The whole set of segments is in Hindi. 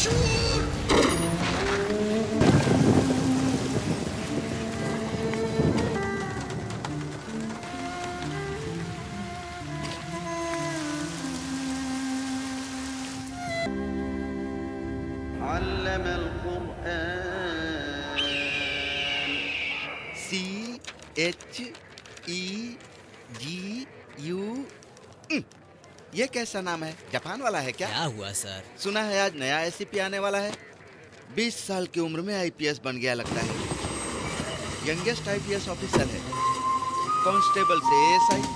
CHEGU। ये कैसा नाम है? जापान वाला है क्या? क्या हुआ सर? सुना है आज नया एसीपी आने वाला है। 20 साल की उम्र में आईपीएस बन गया लगता है। यंगेस्ट आईपीएस ऑफिसर है। कांस्टेबल से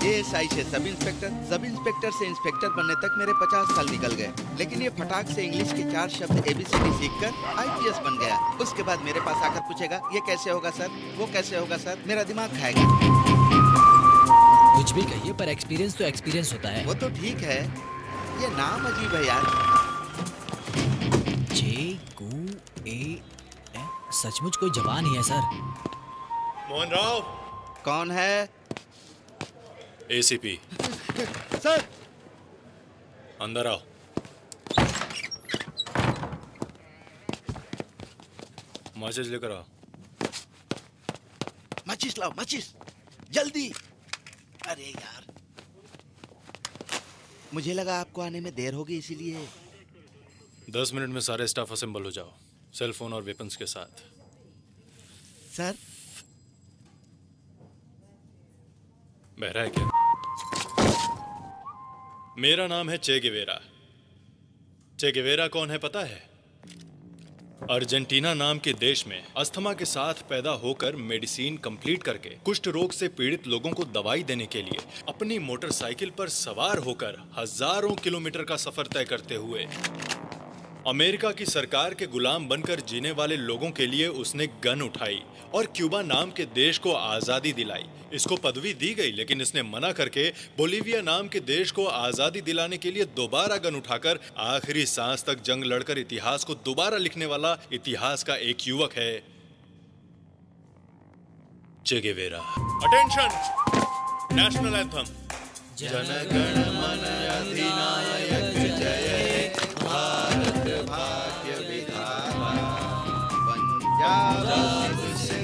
एएसआई से सब इंस्पेक्टर से इंस्पेक्टर बनने तक मेरे 50 साल निकल गए। लेकिन ये फटाक से इंग्लिश के 4 शब्द एबीसीडी सीखकर आईपीएस बन गया। उसके बाद मेरे पास आकर पूछेगा ये कैसे होगा सर, वो कैसे होगा सर, मेरा दिमाग खाएगा। कुछ भी कहिए पर एक्सपीरियंस तो एक्सपीरियंस होता है। वो तो ठीक है, ये नाम अजीब है यार। JQA सचमुच कोई जवान ही है सर। मोहन राव। कौन है? एसीपी। सर अंदर आओ। माचिस लेकर आओ। माचिस लाओ, माचिस जल्दी। अरे यार, मुझे लगा आपको आने में देर होगी इसीलिए। 10 मिनट में सारे स्टाफ असेंबल हो जाओ, सेल फोन और वेपन्स के साथ। सर बहरा है क्या? मेरा नाम है चे गेवेरा। चे गेवेरा कौन है पता है? अर्जेंटीना नाम के देश में अस्थमा के साथ पैदा होकर मेडिसिन कंप्लीट करके कुष्ठ रोग से पीड़ित लोगों को दवाई देने के लिए अपनी मोटरसाइकिल पर सवार होकर हजारों किलोमीटर का सफर तय करते हुए अमेरिका की सरकार के गुलाम बनकर जीने वाले लोगों के लिए उसने गन उठाई और क्यूबा नाम के देश को आजादी दिलाई। इसको पदवी दी गई, लेकिन इसने मना करके बोलीविया नाम के देश को आजादी दिलाने के लिए दोबारा गन उठाकर आखिरी सांस तक जंग लड़कर इतिहास को दोबारा लिखने वाला इतिहास का एक युवक है चे Guevara. Attention, national anthem. Jana Gana मन अधिनायक जय भारत भाग्य विधाता पंजाब से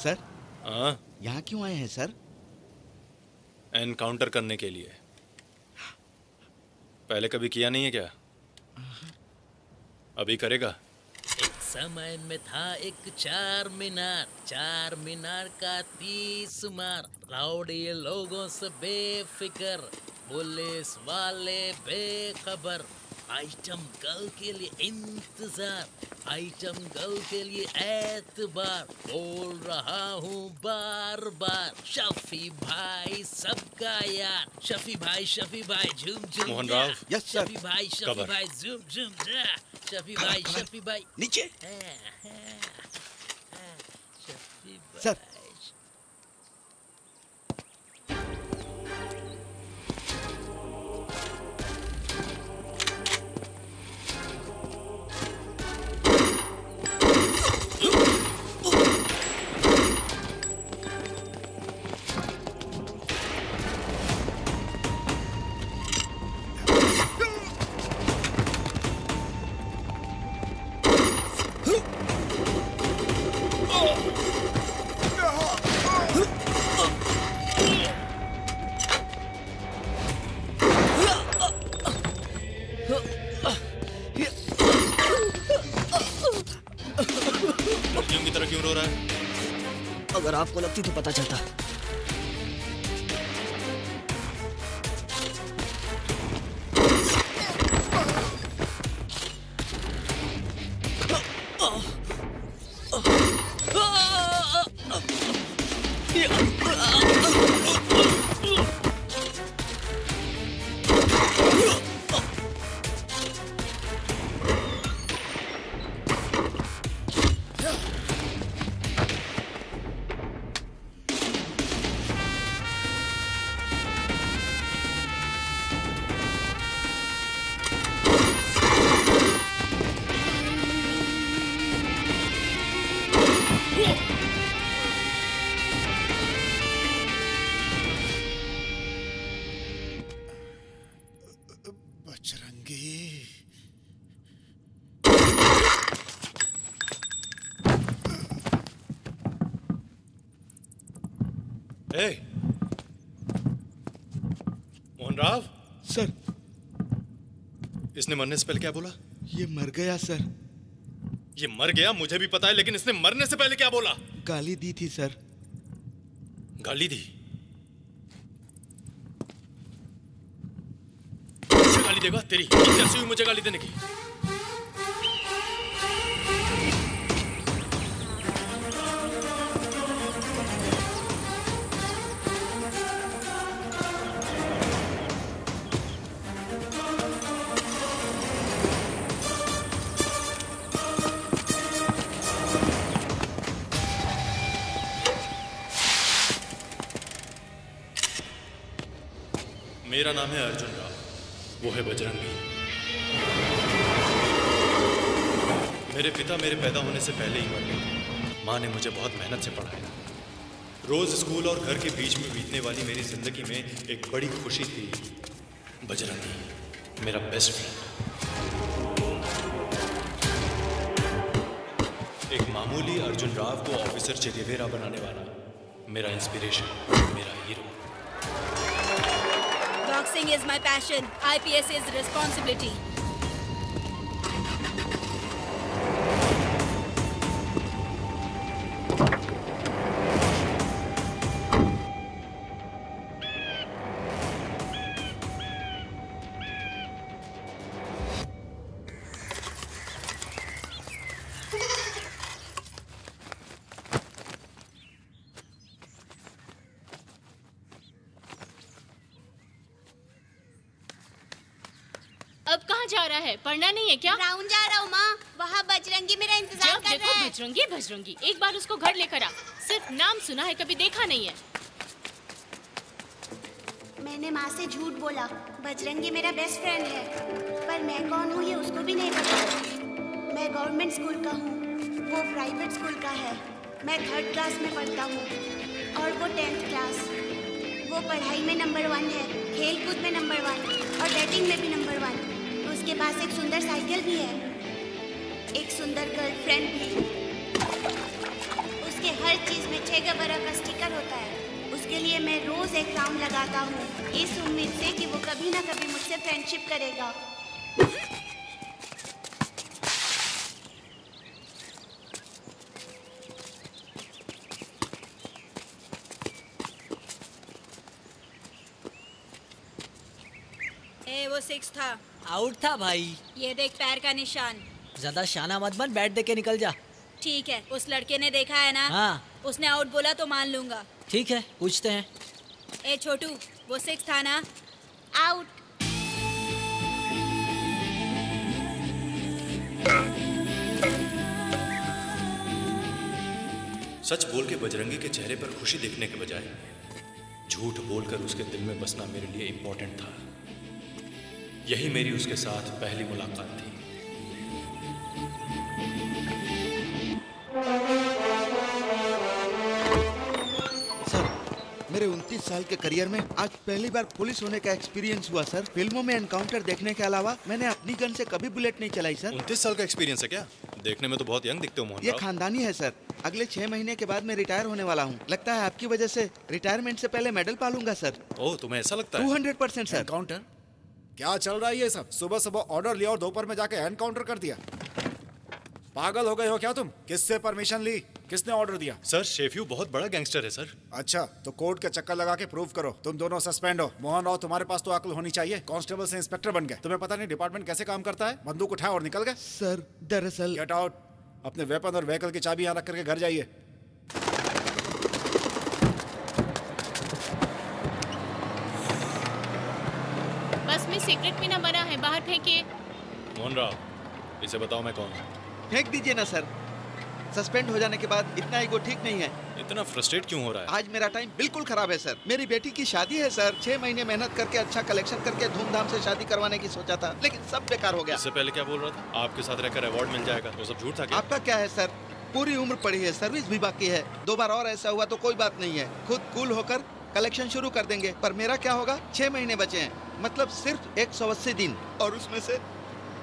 सर, यहाँ क्यों आए हैं सर? एनकाउंटर करने के लिए। पहले कभी किया नहीं है क्या? अभी करेगा? एक समय में था एक चार मीनार का 30 मार। राउडी लोगों से बेफिक्र, पुलिस वाले बेखबर। आइटम गर्ल के लिए इंतजार, आइटम गर्ल के लिए एतबार। बोल रहा हूँ बार बार, शफी भाई सबका यार। शफी भाई झूम झूम। मोहन राव। Yes sir. शफी भाई झूम झूम। शफी भाई नीचे। शफी सर। की तरह क्यों रो रहा है? अगर आपको लगती तो पता चलता। ए, मोहन राव सर, इसने मरने से पहले क्या बोला? ये मर गया सर। ये मर गया मुझे भी पता है, लेकिन इसने मरने से पहले क्या बोला? गाली दी थी सर। गाली दी? मुझे गाली देगा? तेरी कैसी हुई मुझे गाली देने की? मेरा नाम है अर्जुन राव, वो है बजरंगी। मेरे पिता मेरे पैदा होने से पहले ही मर गए। माँ ने मुझे बहुत मेहनत से पढ़ाया। रोज स्कूल और घर के बीच में बीतने वाली मेरी जिंदगी में एक बड़ी खुशी थी, बजरंगी, मेरा बेस्ट फ्रेंड। एक मामूली अर्जुन राव को ऑफिसर चे गेवेरा बनाने वाला मेरा इंस्पिरेशन, मेरा hero. Boxing is my passion. IPS is responsibility. अब कहाँ जा रहा है? पढ़ना नहीं है क्या? राउंड जा रहा हूँ माँ। वहाँ बजरंगी मेरा इंतजार जब कर देखो रहा है। बजरंगी बजरंगी, एक बार उसको घर लेकर आ। सिर्फ नाम सुना है, कभी देखा नहीं है। मैंने माँ से झूठ बोला। बजरंगी मेरा बेस्ट फ्रेंड है, पर मैं कौन हूँ ये उसको भी नहीं पता। मैं गवर्नमेंट स्कूल का हूँ, वो प्राइवेट स्कूल का है। मैं 3rd क्लास में पढ़ता हूँ और वो 10th क्लास। वो पढ़ाई में नंबर 1 है, खेल कूद में नंबर 1 और डेटिंग में भी नंबर 1। उसके पास एक सुंदर साइकिल भी है, एक सुंदर गर्लफ्रेंड भी। उसके हर चीज में छह गबरा का स्टिकर होता है। उसके लिए मैं रोज एक राउंड लगाता हूँ, इस उम्मीद से कि वो कभी ना कभी मुझसे फ्रेंडशिप करेगा। वो 6 था। आउट था भाई। ये देख पैर का निशान। ज्यादा शाना मत बन, बैट दे के निकल जा। ठीक है, उस लड़के ने देखा है ना? हाँ। उसने आउट बोला तो मान लूंगा। ठीक है, पूछते हैं। ए छोटू, वो 6 था ना? आउट। सच बोल के बजरंगी के चेहरे पर खुशी देखने के बजाय झूठ बोलकर उसके दिल में बसना मेरे लिए इंपॉर्टेंट था। यही मेरी उसके साथ पहली मुलाकात थी। सर, मेरे 29 साल के करियर में आज पहली बार पुलिस होने का एक्सपीरियंस हुआ सर। फिल्मों में एनकाउंटर देखने के अलावा मैंने अपनी गन से कभी बुलेट नहीं चलाई सर। 29 साल का एक्सपीरियंस है क्या? देखने में तो बहुत यंग दिखते हो मोहन ये राव। खानदानी है सर। अगले 6 महीने के बाद मैं रिटायर होने वाला हूँ। लगता है आपकी वजह से रिटायरमेंट से पहले मेडल पालूंगा सर। ओह, तुम्हें ऐसा लगता है? 200% सर। एनकाउंटर? क्या चल रहा है ये सब? सुबह सुबह ऑर्डर लिया और दोपहर में जाके एनकाउंटर कर दिया। पागल हो गए हो क्या तुम? किससे परमिशन ली? किसने ऑर्डर दिया? सर, शेफ्यू बहुत बड़ा गैंगस्टर है सर। अच्छा, तो कोर्ट के चक्कर लगा के प्रूव करो। तुम दोनों सस्पेंड हो। मोहन राव, तुम्हारे पास तो अक्ल होनी चाहिए। कांस्टेबल से इंस्पेक्टर बन गए। तुम्हें पता नहीं डिपार्टमेंट कैसे काम करता है? बंदूक उठाए और निकल गए। सर दरअसल गेट आउट। अपने वेपन और व्हीकल की चाबी यहाँ रख करके घर जाइए। बस में सिगरेट पीना मना है, बाहर फेंकिए। मोहन राव, इसे बताओ मैं कौन हूँ। फेंक दीजिए ना सर। सस्पेंड हो जाने के बाद इतना ईगो ठीक नहीं है। इतना फ्रस्ट्रेट क्यों हो रहा है? आज मेरा टाइम बिल्कुल खराब है सर। मेरी बेटी की शादी है सर। 6 महीने मेहनत करके अच्छा कलेक्शन करके धूमधाम से शादी करवाने की सोचा था, लेकिन सब बेकार हो गया। इससे पहले क्या बोल रहा था? आपके साथ रहकर अवार्ड मिल जाएगा, वो सब झूठ था क्या? आपका क्या है सर? पूरी उम्र पड़ी है, सर्विस भी बाकी है। 2 बार और ऐसा हुआ तो कोई बात नहीं है, खुद कूल होकर कलेक्शन शुरू कर देंगे। पर मेरा क्या होगा? 6 महीने बचे हैं, मतलब सिर्फ 180 दिन, और उसमें से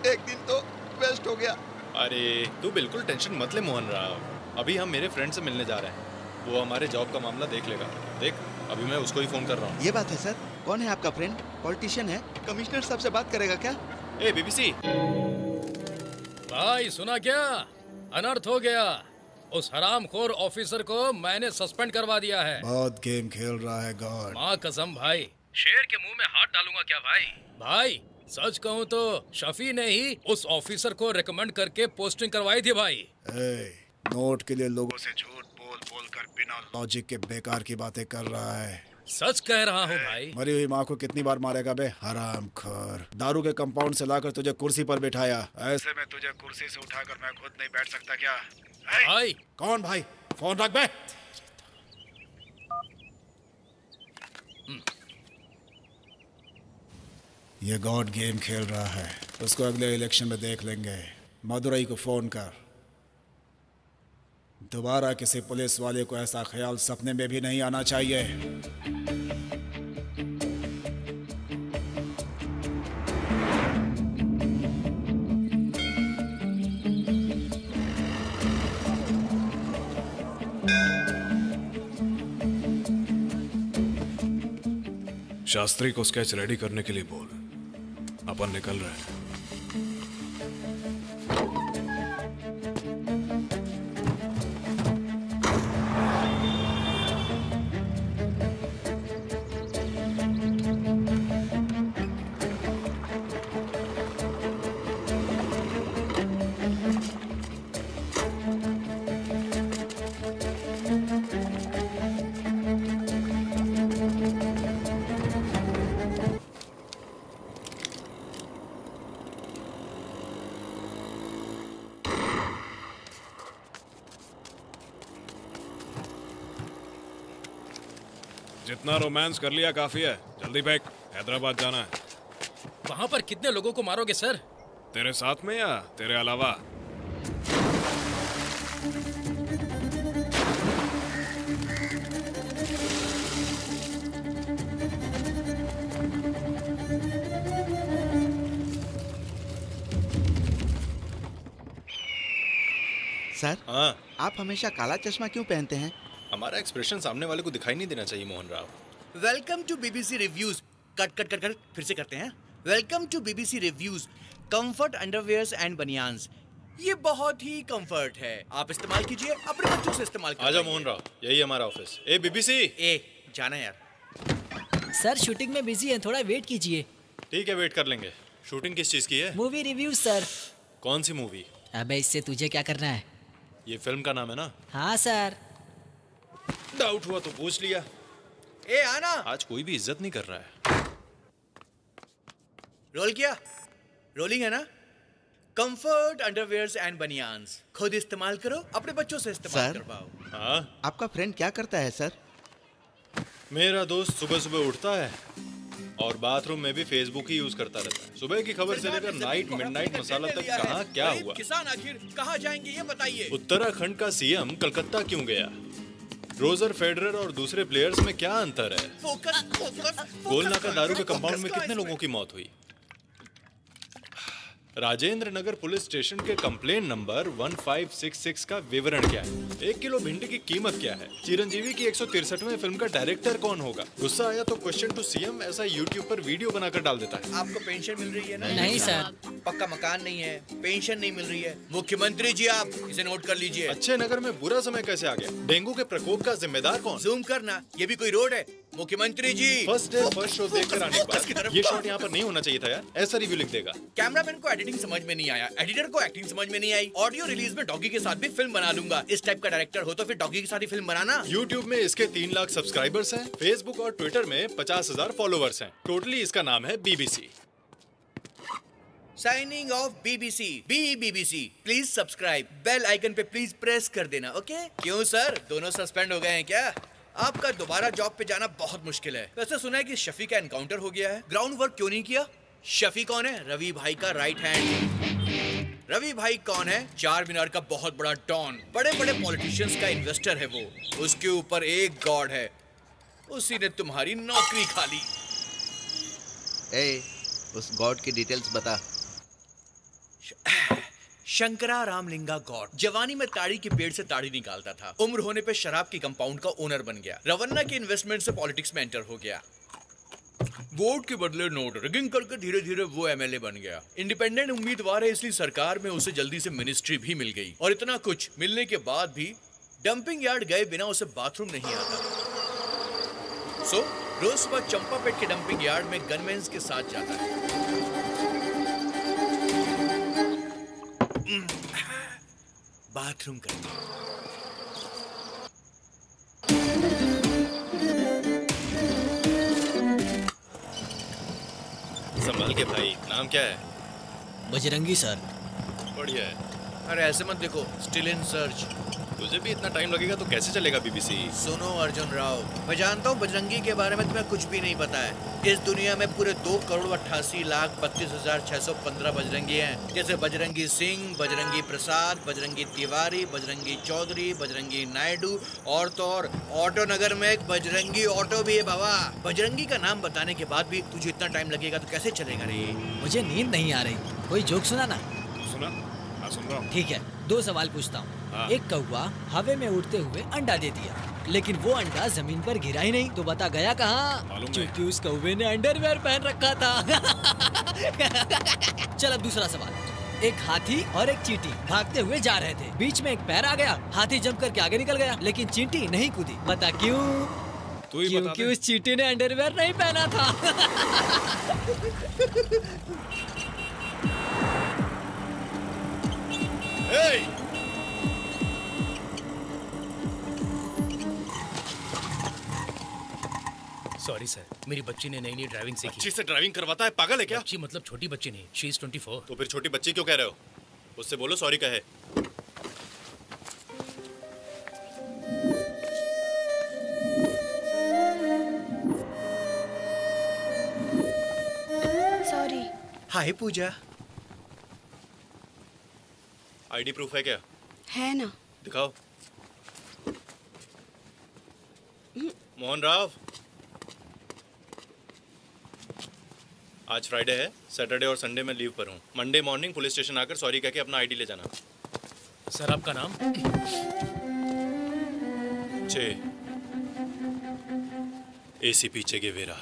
1 दिन तो वेस्ट हो गया। अरे तू बिल्कुल टेंशन मत ले मोहन राव। अभी हम मेरे फ्रेंड से मिलने जा रहे हैं। वो हमारे जॉब का मामला देख लेगा। देख, अभी मैं उसको ही फोन कर रहा हूँ। ये बात है सर। कौन है आपका फ्रेंड? पॉलिटिशियन है? कमिश्नर साहब से बात करेगा क्या? ए बीबीसी भाई सुना क्या? अनर्थ हो गया। उस हरामखोर ऑफिसर को मैंने सस्पेंड करवा दिया है। बहुत गेम खेल रहा है गॉड। माँ कसम भाई, शेर के मुंह में हाथ डालूंगा क्या भाई? भाई सच कहूँ तो शफी ने ही उस ऑफिसर को रिकमेंड करके पोस्टिंग करवाई थी भाई। नोट के लिए लोगों से झूठ बोल बोल कर बिना लॉजिक के बेकार की बातें कर रहा है। सच कह रहा हूँ भाई। मरी हुई माँ को कितनी बार मारेगा बे हरामखोर। दारू के कंपाउंड से लाकर तुझे कुर्सी पर बिठाया, ऐसे में तुझे कुर्सी से उठाकर मैं खुद नहीं बैठ सकता क्या? भाई कौन भाई? फोन रख बे। ये गॉड गेम खेल रहा है, उसको अगले इलेक्शन में देख लेंगे। मदुरई को फोन कर। दोबारा किसी पुलिस वाले को ऐसा ख्याल सपने में भी नहीं आना चाहिए। शास्त्री को स्केच रेडी करने के लिए बोल। अपन निकल रहे हैं। जितना रोमांस कर लिया काफी है। जल्दी बैक, हैदराबाद जाना है। वहाँ पर कितने लोगों को मारोगे सर? तेरे साथ में या तेरे अलावा? सर, हाँ, आप हमेशा काला चश्मा क्यों पहनते हैं? हमारा एक्सप्रेशन सामने वाले को दिखाई नहीं देना चाहिए Mohan Rao. Welcome to BBC reviews. Cut cut cut cut फिर से करते हैं। Welcome to BBC reviews. Comfort underwears and banians, ये बहुत ही कंफर्ट है। आप इस्तेमाल कीजिए, अपने बच्चों से इस्तेमाल कीजिए। आजा मोहन राव, यही हमारा ऑफिस। ए बीबीसी, ए जाना यार। सर शूटिंग में बिजी हैं, थोड़ा वेट कीजिए। ठीक है, वेट कर लेंगे। शूटिंग किस चीज की है? Movie review sir. कौन सी मूवी? अबे इससे तुझे क्या करना है? ये फिल्म का नाम है ना? हाँ सर। डाउट हुआ तो पूछ लिया। ए आना। आज कोई भी इज्जत नहीं कर रहा है। रोल किया? रोलिंग है ना? कंफर्ट अंडरवेयर्स एंड बनियान्स, खुद इस्तेमाल करो, अपने बच्चों से इस्तेमाल सर? करवाओ। हाँ, आपका फ्रेंड क्या करता है सर? मेरा दोस्त सुबह सुबह उठता है और बाथरूम में भी फेसबुक ही यूज करता रहता है। सुबह की खबर से लेकर नाइट मिडनाइट मसाला तक कहाँ क्या हुआ। किसान आखिर कहाँ जाएंगे ये बताइए। उत्तराखंड का सीएम कलकत्ता क्यों गया? रोजर फेडरर और दूसरे प्लेयर्स में क्या अंतर है? Focus focus. गोलनाका दारू के कंपाउंड में कितने लोगों की मौत हुई? राजेंद्र नगर पुलिस स्टेशन के कंप्लेन नंबर 1566 का विवरण क्या है? 1 किलो भिंडी की कीमत क्या है? चिरंजीवी की 163वें फिल्म का डायरेक्टर कौन होगा? गुस्सा आया तो क्वेश्चन टू सीएम ऐसा यूट्यूब पर वीडियो बनाकर डाल देता है। आपको पेंशन मिल रही है ना? नहीं सर। पक्का मकान नहीं है, पेंशन नहीं मिल रही है। मुख्यमंत्री जी आप इसे नोट कर लीजिए। अच्छे नगर में बुरा समय कैसे आ गया? डेंगू के प्रकोप का जिम्मेदार कौन? जूम करना, ये भी कोई रोड है? मुख्यमंत्री जी। फर्स्ट डे फर्स्ट शो देखकर आने के बाद ये शॉट यहाँ पर नहीं होना चाहिए था यार। ऐसा रिव्यू लिख देगा। कैमरामैन को एडिटिंग समझ में नहीं आया, एडिटर को एक्टिंग समझ में नहीं आई। ऑडियो रिलीज में डॉगी के साथ भी फिल्म बना लूंगा। इस टाइप का डायरेक्टर हो तो फिर डॉगी के साथ ही फिल्म बनाना। YouTube में इसके 3 लाख सब्सक्राइबर्स हैं। Facebook और Twitter में 50,000 फॉलोवर्स हैं। टोटली इसका नाम है BBC। Signing off BBC। BBC please subscribe, bell icon पे प्लीज प्रेस कर देना। ओके? क्यों सर, दोनों सस्पेंड हो गए हैं क्या? आपका दोबारा जॉब पे जाना बहुत मुश्किल है। वैसे सुना है कि शफी का एनकाउंटर हो गया है। ग्राउंड वर्क क्यों नहीं किया? शफी कौन है? रवि भाई का राइट हैंड। रवि भाई कौन है? चार मीनार का बहुत बड़ा डॉन, बड़े बड़े पॉलिटिशियंस का इन्वेस्टर है वो। उसके ऊपर एक गॉड है, उसी ने तुम्हारी नौकरी खा ली। ए, उस गॉड की डिटेल्स बता। शंकरा रामलिंगा गौड़ जवानी में ताड़ी के पेड़ से ताड़ी निकालता था, उम्र होने पे शराब की कंपाउंड का ओनर बन गया, रवन्ना के इन्वेस्टमेंट से पॉलिटिक्स में एंटर हो गया, वोट के बदले नोट रिगिंग करके धीरे धीरे वो एमएलए बन गया। इंडिपेंडेंट उम्मीदवार है इसलिए सरकार में उसे जल्दी से मिनिस्ट्री भी मिल गई, और इतना कुछ मिलने के बाद भी डंपिंग यार्ड गए बिना उसे बाथरूम नहीं आता। सो रोज सुबह चंपापेट के डंपिंग यार्ड में गनमैन्स के साथ जाता है। बाथरूम करने। संभाल के भाई, नाम क्या है? बजरंगी सर। बढ़िया है। अरे ऐसे मत देखो, स्टिल इन सर्च। तुझे भी इतना टाइम लगेगा तो कैसे चलेगा बीबीसी? सुनो अर्जुन राव, मैं जानता हूँ बजरंगी के बारे में तुम्हें कुछ भी नहीं पता है। इस दुनिया में पूरे 2,88,32,615 बजरंगी हैं, जैसे बजरंगी सिंह, बजरंगी प्रसाद, बजरंगी तिवारी, बजरंगी चौधरी, बजरंगी नायडू, और तो और ऑटो नगर में एक बजरंगी ऑटो भी है बाबा। बजरंगी का नाम बताने के बाद भी तुझे इतना टाइम लगेगा तो कैसे चलेगा रे? मुझे नींद नहीं आ रही, कोई जोक सुना ना। सुना? हाँ सुन रहा हूँ। ठीक है, 2 सवाल पूछता हूँ। एक कौवा हवा में उड़ते हुए अंडा दे दिया, लेकिन वो अंडा जमीन पर गिरा ही नहीं, तो बता गया कहाँ? क्योंकि उस कौवे ने अंडरवेयर पहन रखा था। चल अब दूसरा सवाल। एक हाथी और एक चींटी भागते हुए जा रहे थे, बीच में एक पैर आ गया, हाथी जंप करके आगे निकल गया, लेकिन चींटी नहीं कूदी। बता क्यों? क्योंकि उस चींटी ने अंडरवेयर नहीं पहना था। सॉरी सर, मेरी बच्ची ने नई नई ड्राइविंग सीखी। बच्ची से ड्राइविंग करवाता है? पागल है क्या? बच्ची मतलब छोटी बच्ची नहीं, शी इज 24। तो फिर छोटी बच्ची क्यों कह रहे हो? उससे बोलो सॉरी कहे। सॉरी। हाय पूजा। आईडी प्रूफ है क्या? है ना। दिखाओ। मोहन राव, आज फ्राइडे है, सैटरडे और संडे में लीव पर हूँ। मंडे मॉर्निंग पुलिस स्टेशन आकर सॉरी कह के अपना आईडी ले जाना। सर आपका नाम? एसीपी चे गेवेरा।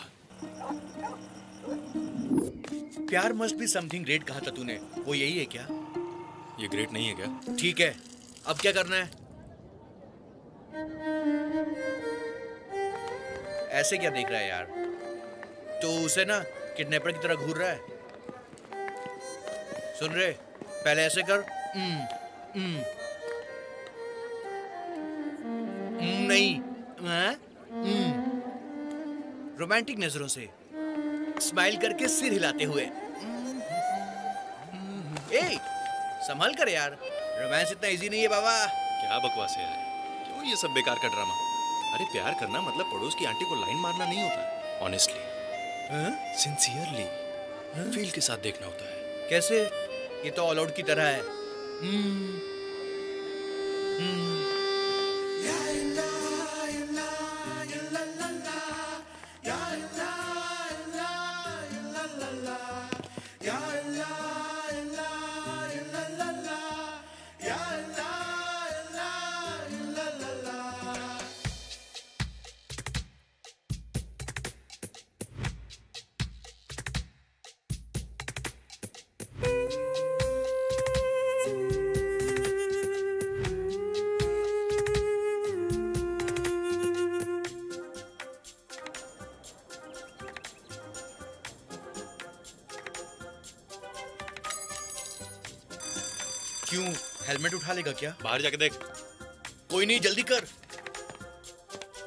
प्यार मस्ट बी समथिंग ग्रेट कहा था तूने, वो यही है क्या? ये ग्रेट नहीं है क्या? ठीक है, अब क्या करना है? ऐसे क्या देख रहा है यार? तो उसे ना किडनैपर की तरह घूर रहा है। सुन रहे, पहले ऐसे कर। नहीं, रोमांटिक नजरों से स्माइल करके सिर हिलाते हुए। ए, संभल कर यार, रोमांस इतना इजी नहीं है बाबा। क्या बकवास है यार, क्यों ये सब बेकार का ड्रामा? अरे प्यार करना मतलब पड़ोस की आंटी को लाइन मारना नहीं होता। ऑनेस्टली, सिंसियरली, फील के साथ देखना होता है। कैसे? ये तो ऑल आउट की तरह है। क्यों, हेलमेट उठा लेगा क्या? बाहर जाके देख। कोई नहीं, जल्दी कर।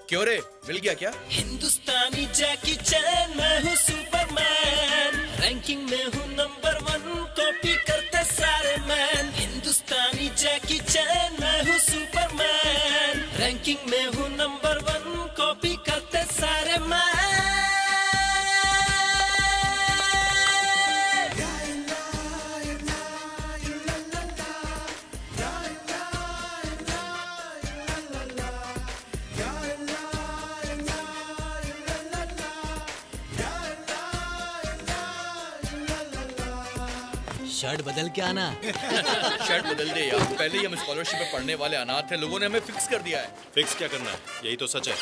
क्यों रे, मिल गया क्या? हिंदुस्तानी जैकी चैन, मैं हूँ सुपरमैन, रैंकिंग में हूँ नंबर 1, कॉपी करते सारे मैन। हिंदुस्तानी जैकी चैन, मैं हूँ सुपरमैन, रैंकिंग में हूँ नंबर 1, कॉपी करते सारे मैन। शर्ट बदल के आना। शर्ट बदल दे यार, पहले ही हम स्कॉलरशिप में पढ़ने वाले अनाथ हैं, लोगों ने हमें फिक्स कर दिया है। फिक्स क्या करना है, यही तो सच है।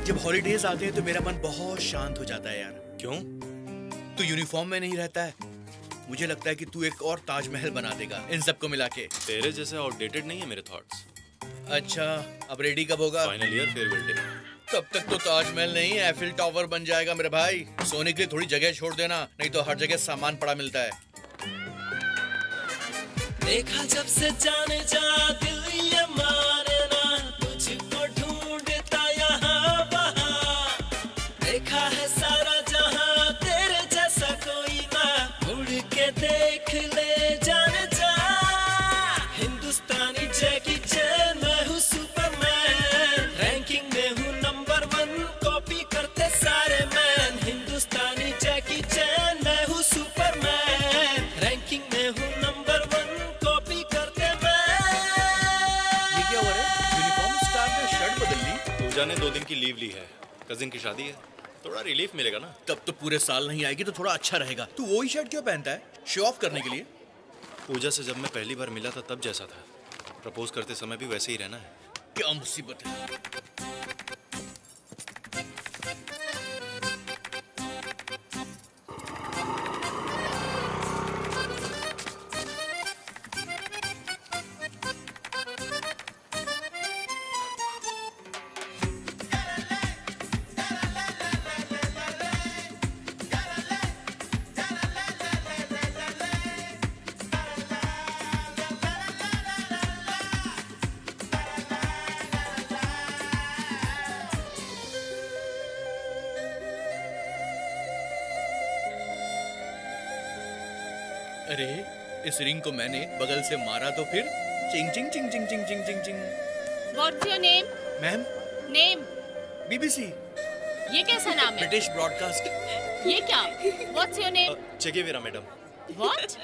जब हॉलीडेज आते हैं तो मेरा मन बहुत शांत हो जाता है यार। क्यों? तू यूनिफॉर्म में नहीं रहता है, मुझे लगता है कि तू एक और ताजमहल बना देगा इन सबको मिला के। तेरे जैसे आउटडेटेड नहीं है मेरे थॉट्स। अच्छा, अब रेडी कब होगा? Final year farewell day. तब तक तो ताजमहल नहीं एफिल टावर बन जाएगा मेरे भाई। सोने के लिए थोड़ी जगह छोड़ देना, नहीं तो हर जगह सामान पड़ा मिलता है। देखा जब से जाने जा दिल ये माने ना, तुझको ढूंढता यहाँ वहाँ। देखा है सारा जहाँ, तेरे जैसा कोई ना, मुड़ के देख ले जाने जा। हिंदुस्तानी जैकी चैन, मैं हूँ सुपरमैन, रैंकिंग में हूँ नंबर 1, कॉपी करते सारे मैन। हिंदुस्तानी जैकी चैन, मैं हूँ सुपरमैन, रैंकिंग में हूँ नंबर 1, कॉपी करते मैन। ये क्या हो रहा है? यूनिफॉर्म स्टार ने शर्ट बदल ली। पूजा ने 2 दिन की लीव ली है, कजिन की शादी है, थोड़ा रिलीफ मिलेगा ना। तब तो पूरे साल नहीं आएगी तो थोड़ा अच्छा रहेगा। तू वही शर्ट क्यों पहनता है? शो ऑफ करने के लिए? पूजा से जब मैं पहली बार मिला था तब जैसा था, प्रपोज करते समय भी वैसे ही रहना है। क्या मुसीबत है। अरे इस रिंग को मैंने बगल से मारा तो फिर चिंग चिंग चिंग चिंग चिंग चिंग चिंग चिंग। What's your name? Ma'am, Name? BBC, ये कैसा नाम है? British broadcast. ये क्या? What's your name? Che Guevara madam. What?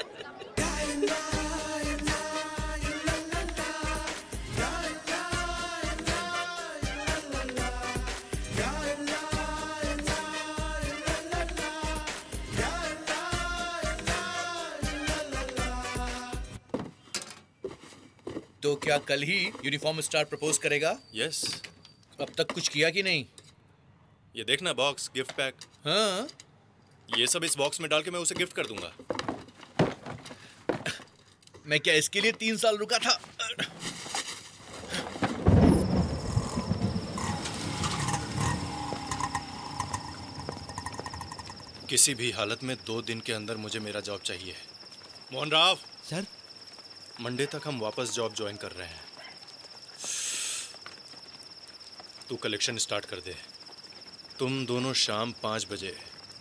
तो क्या कल ही यूनिफॉर्म स्टार प्रपोज करेगा? यस। अब तक कुछ किया कि नहीं? ये देखना बॉक्स, गिफ्ट पैक। हाँ, ये सब इस बॉक्स में डाल के मैं उसे गिफ्ट कर दूंगा। मैं क्या इसके लिए 3 साल रुका था? किसी भी हालत में 2 दिन के अंदर मुझे मेरा जॉब चाहिए। मोहन राव सर, मंडे तक हम वापस जॉब ज्वाइन कर रहे हैं। तू कलेक्शन स्टार्ट कर दे। तुम दोनों शाम 5 बजे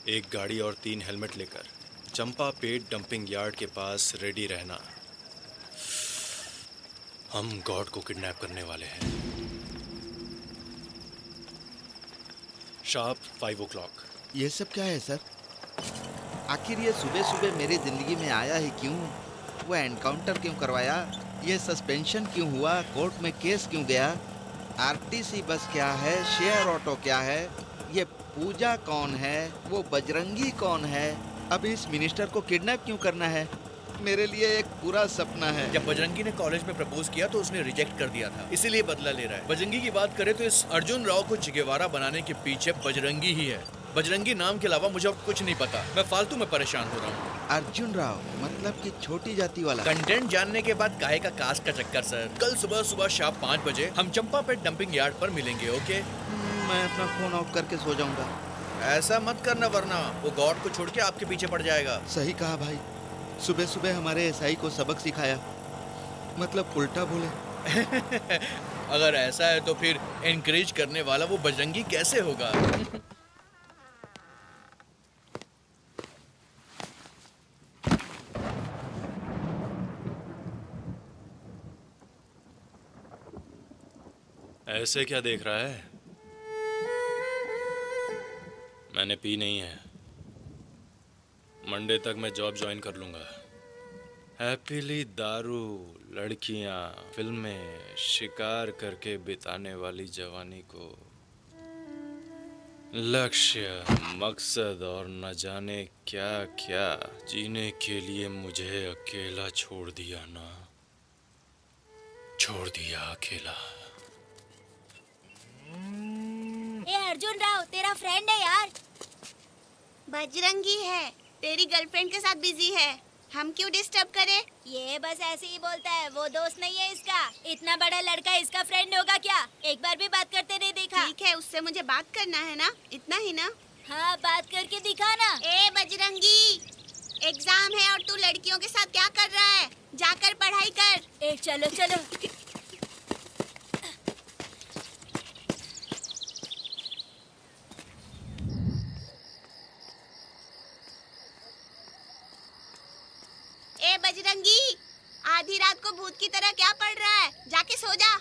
एक गाड़ी और 3 हेलमेट लेकर चंपा पेट डंपिंग यार्ड के पास रेडी रहना। हम गॉड को किडनैप करने वाले हैं। Sharp 5 o'clock। ये सब क्या है सर? आखिर ये सुबह सुबह मेरी जिंदगी में आया ही क्यों? वो एनकाउंटर क्यों करवाया? ये सस्पेंशन क्यों हुआ? कोर्ट में केस क्यों गया? आरटीसी बस क्या है? शेयर ऑटो क्या है? ये पूजा कौन है? वो बजरंगी कौन है? अब इस मिनिस्टर को किडनैप क्यों करना है? मेरे लिए एक पूरा सपना है। जब बजरंगी ने कॉलेज में प्रपोज किया तो उसने रिजेक्ट कर दिया था, इसीलिए बदला ले रहा है। बजरंगी की बात करें तो इस अर्जुन राव को चिगेवारा बनाने के पीछे बजरंगी ही है। बजरंगी नाम के अलावा मुझे कुछ नहीं पता। मैं फालतू में परेशान हो रहा हूँ। अर्जुन राव मतलब कि छोटी जाति वाला? कंटेंट जानने के बाद काहे का कास्ट का चक्कर सर। कल सुबह शाम 5 बजे हम चंपा पेट डंपिंग यार्ड पर मिलेंगे। ओके? मैं अपना फोन ऑफ करके सो जाऊंगा। ऐसा मत करना वरना वो गॉड को छोड़ के आपके पीछे पड़ जाएगा। सही कहा भाई, सुबह सुबह हमारे एसआई को सबक सिखाया, मतलब उल्टा बोले। अगर ऐसा है तो फिर एनकरेज करने वाला वो बजरंगी कैसे होगा? ऐसे क्या देख रहा है? मैंने पी नहीं है। मंडे तक मैं जॉब ज्वाइन कर लूंगा। हैप्पीली दारू, लड़कियां, फिल्में, शिकार करके बिताने वाली जवानी को लक्ष्य, मकसद और न जाने क्या क्या जीने के लिए मुझे अकेला छोड़ दिया ना। छोड़ दिया अकेला। ए अर्जुन राव, तेरा फ्रेंड है यार। बजरंगी है, तेरी गर्लफ्रेंड के साथ बिजी है। हम क्यों डिस्टर्ब करें? ये बस ऐसे ही बोलता है, वो दोस्त नहीं है इसका। इतना बड़ा लड़का इसका फ्रेंड होगा क्या? एक बार भी बात करते नहीं देखा। ठीक है, उससे मुझे बात करना है ना, इतना ही ना। हाँ, बात करके दिखा ना। ए बजरंगी, एग्जाम है और तू लड़कियों के साथ क्या कर रहा है? जाकर पढ़ाई कर। एक चलो चलो। ए बजरंगी, आधी रात को भूत की तरह क्या पढ़ रहा है? जाके सो जा।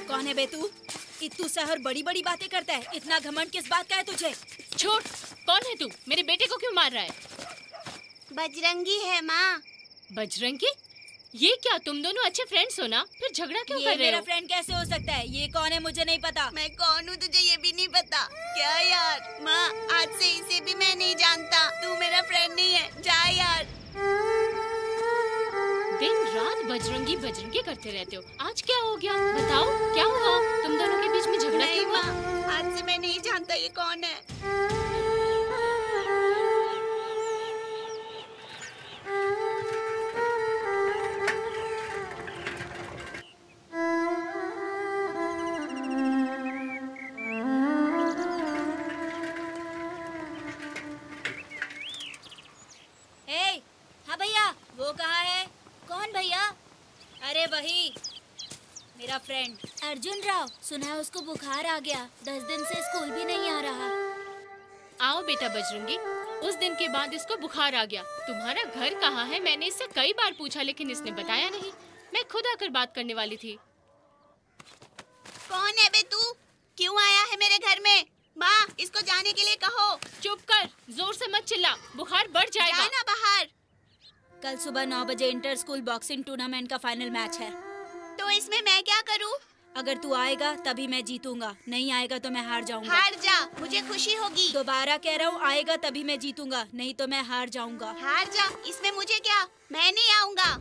कौन है बे तू? इतू शहर बड़ी बड़ी बातें करता है। इतना घमंड किस बात का है तुझे? छोड़, कौन है तू? मेरे बेटे को क्यों मार रहा है? बजरंगी है माँ। बजरंगी? ये क्या, तुम दोनों अच्छे फ्रेंड्स हो ना? फिर झगड़ा क्यों कर रहे हो? मेरा फ्रेंड कैसे हो सकता है? ये कौन है मुझे नहीं पता। मैं कौन हूँ तुझे ये भी नहीं पता क्या यार? माँ, आज से इसे भी मैं नहीं जानता। तू मेरा फ्रेंड नहीं है, जा यार। दिन रात बजरंगी बजरंगी करते रहते हो। आज क्या हो गया? बताओ, क्या हुआ? तुम दोनों के बीच में झगड़ा क्यों हुआ? आज से मैं नहीं जानता ये कौन है। मेरा फ्रेंड अर्जुन राव। सुना है उसको बुखार आ गया, 10 दिन से स्कूल भी नहीं आ रहा। आओ बेटा बजरंगी, उस दिन के बाद इसको बुखार आ गया। तुम्हारा घर कहाँ है? मैंने इससे कई बार पूछा लेकिन इसने बताया नहीं। मैं खुद आकर बात करने वाली थी। कौन है बे तू? क्यों आया है मेरे घर में? माँ, इसको जाने के लिए कहो। चुप कर, जोर से मत चिल्ला, बुखार बढ़ जाएगा। जाना बाहर। कल सुबह 9 बजे इंटर स्कूल बॉक्सिंग टूर्नामेंट का फाइनल मैच है। तो इसमें मैं क्या करूँ? अगर तू आएगा तभी मैं जीतूंगा, नहीं आएगा तो मैं हार जाऊंगा। हार जा, मुझे खुशी होगी। दोबारा कह रहा हूँ, आएगा तभी मैं जीतूंगा, नहीं तो मैं हार जाऊंगा। हार जा, इसमें मुझे क्या? मैं नहीं आऊंगा।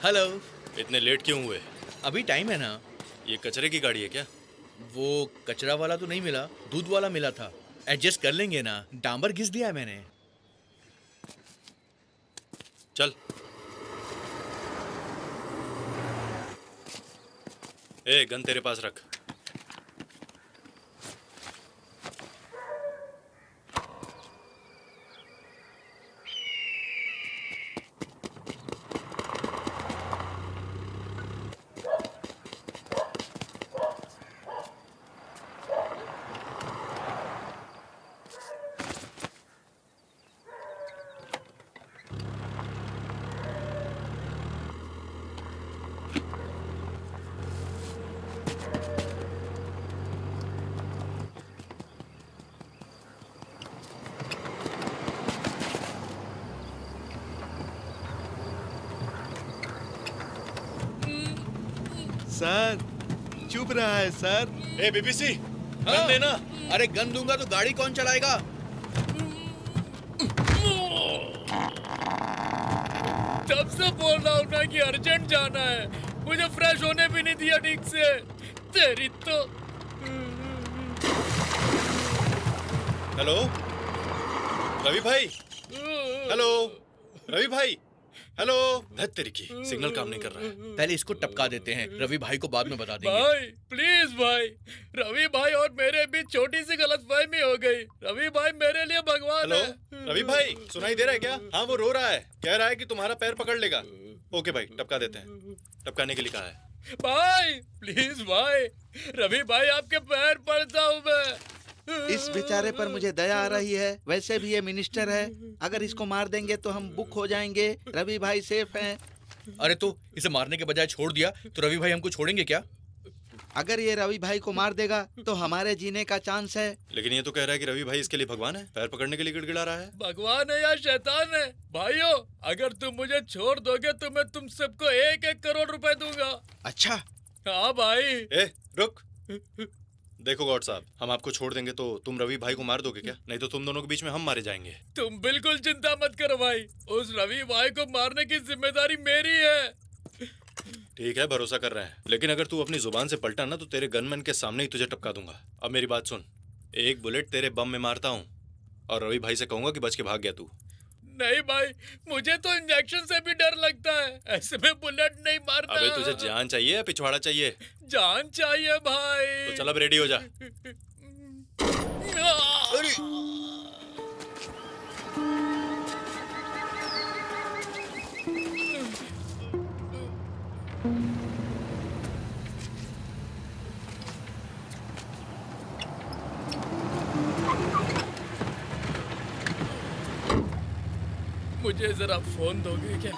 हेलो। इतने लेट क्यों हुए? अभी टाइम है ना। ये कचरे की गाड़ी है क्या? वो कचरा वाला तो नहीं मिला, दूध वाला मिला था। एडजस्ट कर लेंगे ना, डांबर घिस दिया है मैंने। चल। ए, गन तेरे पास रख। सर चुप रहा है सर। ए बीबीसी, गन देना। अरे गन दूंगा तो गाड़ी कौन चलाएगा? तब से बोल रहा हूँ ना कि अर्जेंट जाना है, मुझे फ्रेश होने भी नहीं दिया ठीक से। तेरी तो। हेलो रवि भाई, हेलो रवि भाई, हेलो। तेरी की सिग्नल काम नहीं कर रहा है। पहले इसको टपका देते हैं, रवि भाई को बाद में बता देंगे। भाई प्लीज भाई, रवि भाई और मेरे बीच छोटी सी गलतफहमी हो गई। रवि भाई मेरे लिए भगवान है। रवि भाई सुनाई दे रहा है क्या? हाँ वो रो रहा है, कह रहा है कि तुम्हारा पैर पकड़ लेगा। ओके भाई टपका देते हैं, टपकाने के लिए कहा है। भाई प्लीज भाई, रवि भाई आपके पैर पड़ता हूँ मैं। इस बेचारे पर मुझे दया आ रही है। वैसे भी ये मिनिस्टर है, अगर इसको मार देंगे तो हम बुक हो जाएंगे। रवि भाई सेफ हैं। अरे तो इसे मारने के बजाय छोड़ दिया तो रवि भाई हमको छोड़ेंगे क्या? अगर ये रवि भाई को मार देगा तो हमारे जीने का चांस है। लेकिन ये तो कह रहा है कि रवि भाई इसके लिए भगवान है, पैर पकड़ने के लिए गिड़गिड़ा रहा है। भगवान है या शैतान है? भाइयों अगर तुम मुझे छोड़ दोगे तो मैं तुम सबको 1-1 करोड़ रुपए दूंगा। अच्छा हाँ भाई। ए रुक, देखो गॉड साहब, हम आपको छोड़ देंगे तो तुम रवि भाई को मार दोगे क्या? नहीं तो तुम दोनों के बीच में हम मारे जाएंगे। तुम बिल्कुल चिंता मत करो भाई, उस रवि भाई को मारने की जिम्मेदारी मेरी है। ठीक है भरोसा कर रहे हैं, लेकिन अगर तू अपनी जुबान से पलटा ना तो तेरे गनमैन के सामने ही तुझे टपका दूंगा। अब मेरी बात सुन, एक बुलेट तेरे बम में मारता हूँ और रवि भाई से कहूंगा कि बच के भाग गया तू। नहीं भाई, मुझे तो इंजेक्शन से भी डर लगता है, ऐसे में बुलेट नहीं मारता। अबे तुझे जान चाहिए या पिछवाड़ा चाहिए? जान चाहिए भाई। तो चल अब रेडी हो जा। मुझे जरा फोन दोगे क्या?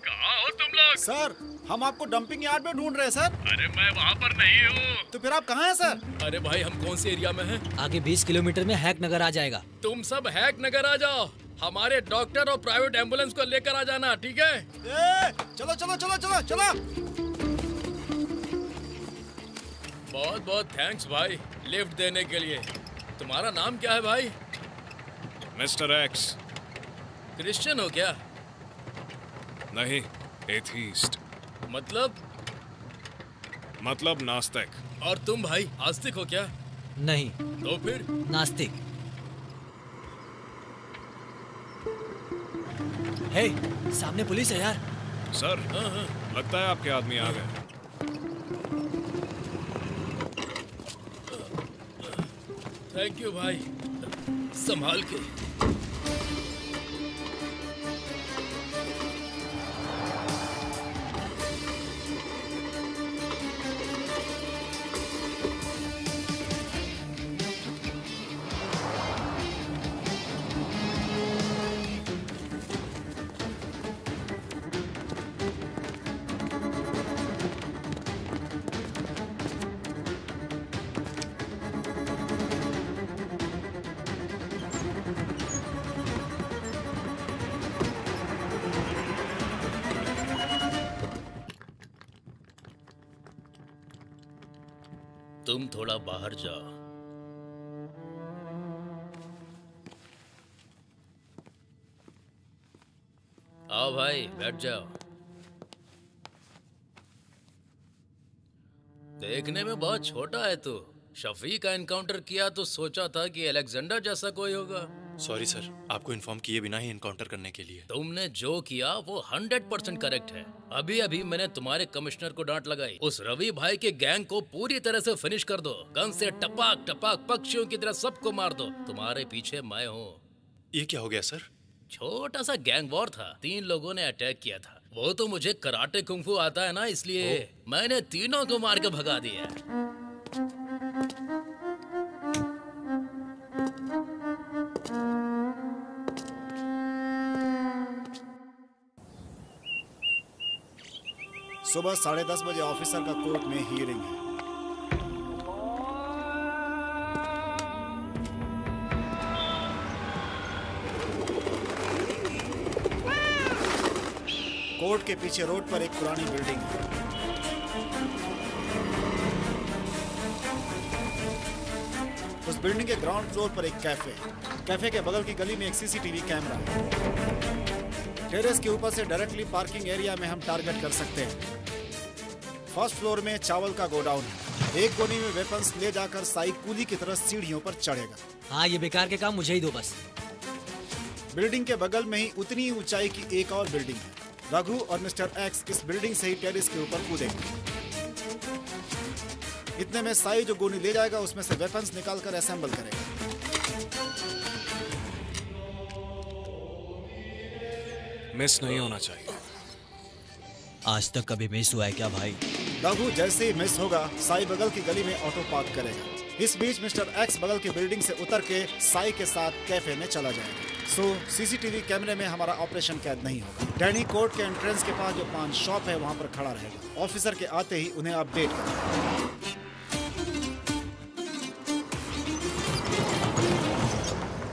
कहाँ हो तुम लोग? सर हम आपको डंपिंग यार्ड में ढूंढ रहे हैं सर। अरे मैं वहाँ पर नहीं हूँ। तो फिर आप कहाँ हैं सर? अरे भाई हम कौन से एरिया में हैं? आगे 20 किलोमीटर में हैक नगर आ जाएगा। तुम सब हैक नगर आ जाओ, हमारे डॉक्टर और प्राइवेट एम्बुलेंस को लेकर आ जाना, ठीक है? चलो चलो चलो चलो चलो। बहुत बहुत थैंक्स भाई लिफ्ट देने के लिए। तुम्हारा नाम क्या है भाई? Mister x. क्रिश्चियन हो क्या? नहीं, एथीस्ट। मतलब नास्तिक। और तुम भाई आस्तिक हो क्या? नहीं। तो फिर? नास्तिक। हे, सामने पुलिस है यार। सर, लगता है आपके आदमी आ गए। थैंक यू भाई, संभाल के। तुम थोड़ा बाहर जाओ। आओ भाई बैठ जाओ। देखने में बहुत छोटा है तू। शफी का एनकाउंटर किया तो सोचा था कि अलेक्जेंडर जैसा कोई होगा। सॉरी सर, आपको इन्फॉर्म किए बिना ही एनकाउंटर करने के लिए। तुमने जो किया वो 100% करेक्ट है। अभी अभी मैंने तुम्हारे कमिश्नर को डांट लगाई। उस रवि भाई के गैंग को पूरी तरह से फिनिश कर दो। गन से टपाक टपाक पक्षियों की तरह सबको मार दो। तुम्हारे पीछे मैं हूँ। ये क्या हो गया सर? छोटा सा गैंग वॉर था, 3 लोगों ने अटैक किया था। वो तो मुझे कराटे कुंफू आता है ना, इसलिए मैंने तीनों को मार के भगा दिया। सुबह 10:30 बजे ऑफिसर का कोर्ट में हियरिंग है। कोर्ट के पीछे रोड पर एक पुरानी बिल्डिंग है। उस बिल्डिंग के ग्राउंड फ्लोर पर एक कैफे है। कैफे के बगल की गली में एक सीसीटीवी कैमरा है। टेरेस के ऊपर से डायरेक्टली पार्किंग एरिया में हम टारगेट कर सकते हैं। फर्स्ट फ्लोर में चावल का गोडाउन है। एक कोने में वेपन्स ले जाकर साई कूली की तरह सीढ़ियों पर चढ़ेगा। हाँ, ये बेकार के काम मुझे ही दो बस। बिल्डिंग के बगल में ही उतनी ऊंचाई की एक और बिल्डिंग है। रघु और मिस्टर एक्स इस बिल्डिंग से ही टेरेस के ऊपर कूदेंगे। इतने में साई जो गोली ले जाएगा उसमें से वेपन्स निकालकर असेंबल करेगा। मिस नहीं होना चाहिए। आज तक कभी मिस हुआ है क्या भाई? रघु जैसे ही मिस होगा साई बगल की गली में ऑटो पार्क करेगा। इस बीच मिस्टर एक्स बगल की बिल्डिंग से उतर के साई के साथ कैफे में चला जाएगा। सो सीसीटीवी कैमरे में हमारा ऑपरेशन कैद नहीं होगा। डैनी कोर्ट के एंट्रेंस के पास जो पान शॉप है वहाँ पर खड़ा रहेगा। ऑफिसर के आते ही उन्हें अपडेट करेगा।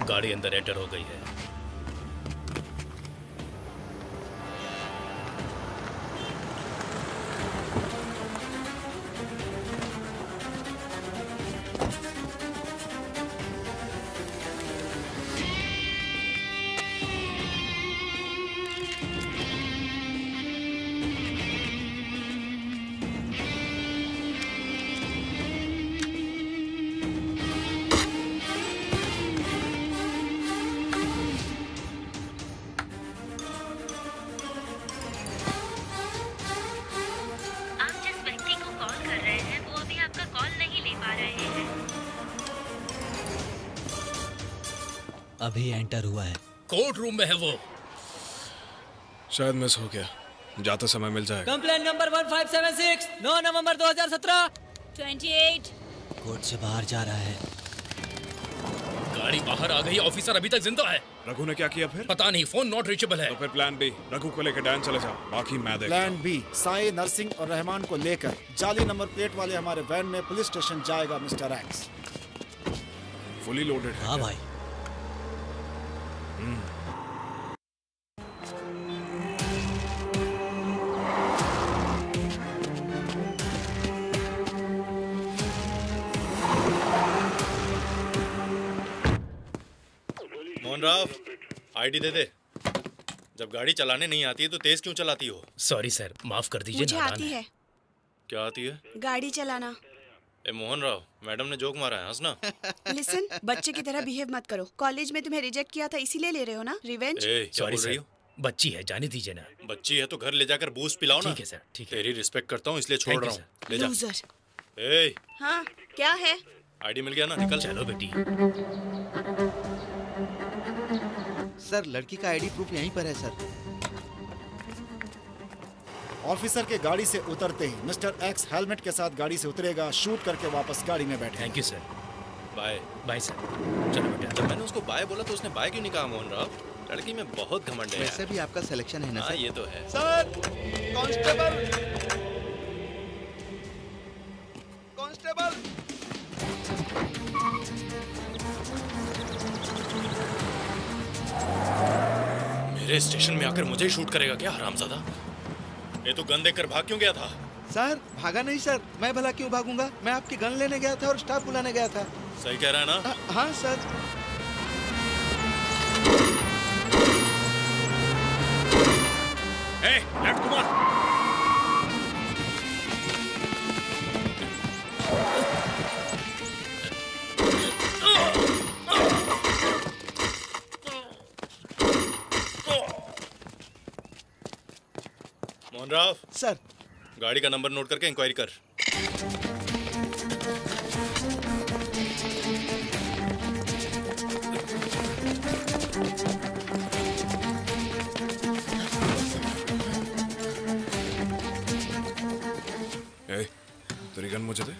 गाड़ी अंदर एंटर हो गई है। अभी एंटर हुआ है। कोर्ट रूम में है वो। शायद मिस हो गया। जाते समय मिल जाएगा। कंप्लेंट नंबर 1576 9 नवंबर 2017। 28। कोर्ट से बाहर जा रहा है। गाड़ी बाहर आ गई। ऑफिसर अभी तक जिंदा है। रघु ने क्या किया फिर? पता नहीं, फोन नॉट रीचेबल है। तो फिर प्लान बी, रघु को लेकर डैन चले जाओ, बाकी मैं देखता हूं। प्लान बी, साई, नरसिंह और रहमान को लेकर जाली नंबर प्लेट वाले हमारे वैन में पुलिस स्टेशन जाएगा मिस्टर एक्स। फुली लोडेड है। हाँ भाई। मोहन राव, आईडी दे दे। जब गाड़ी चलाने नहीं आती है तो तेज क्यों चलाती हो? सॉरी सर, माफ कर दीजिए। मुझे आती है। क्या आती है? गाड़ी चलाना। ए मोहन राव, मैडम ने जोक मारा है, हंसना। लिसन, बच्चे की तरह बिहेव मत करो। कॉलेज में तुम्हें रिजेक्ट किया था इसीलिए ले रहे हो ना रिवेंज? सॉरी सर, बच्ची है, जाने दीजिए ना। बच्ची है तो घर ले जाकर बूस्ट पिलाओ ना। ठीक है सर, ठीक है। तेरी रिस्पेक्ट करता हूँ इसलिए छोड़ रहा हूँ। ले जा। लूजर। ए, हाँ, क्या है? आईडी मिल गया ना, निकल। चलो बेटी। सर, लड़की का आईडी प्रूफ यहीं पर है सर। ऑफिसर के गाड़ी से उतरते ही मिस्टर एक्स हेलमेट के साथ गाड़ी से उतरेगा, शूट करके वापस गाड़ी में बैठे। Thank you sir. Bye. Bye sir. चलो बेटा। जब मैंने उसको बाय बोला तो उसने बाय क्यों नहीं कहा मोहन राव? लड़की में बहुत घमंड है। वैसे भी आपका सिलेक्शन है ना सर? हाँ, ये तो है। Sir, constable, constable. मेरे स्टेशन में आकर मुझे ही शूट करेगा क्या हरामजादा? ये तो गन देकर भाग क्यों गया था? सर, भागा नहीं सर। मैं भला क्यों भागूंगा? मैं आपकी गन लेने गया था और स्टाफ बुलाने गया था। सही कह रहा है ना? हाँ सर। ए, लेफ्ट कुमार। मोहन राव सर, गाड़ी का नंबर नोट करके इंक्वायरी कर। तेरी गन मुझे दे।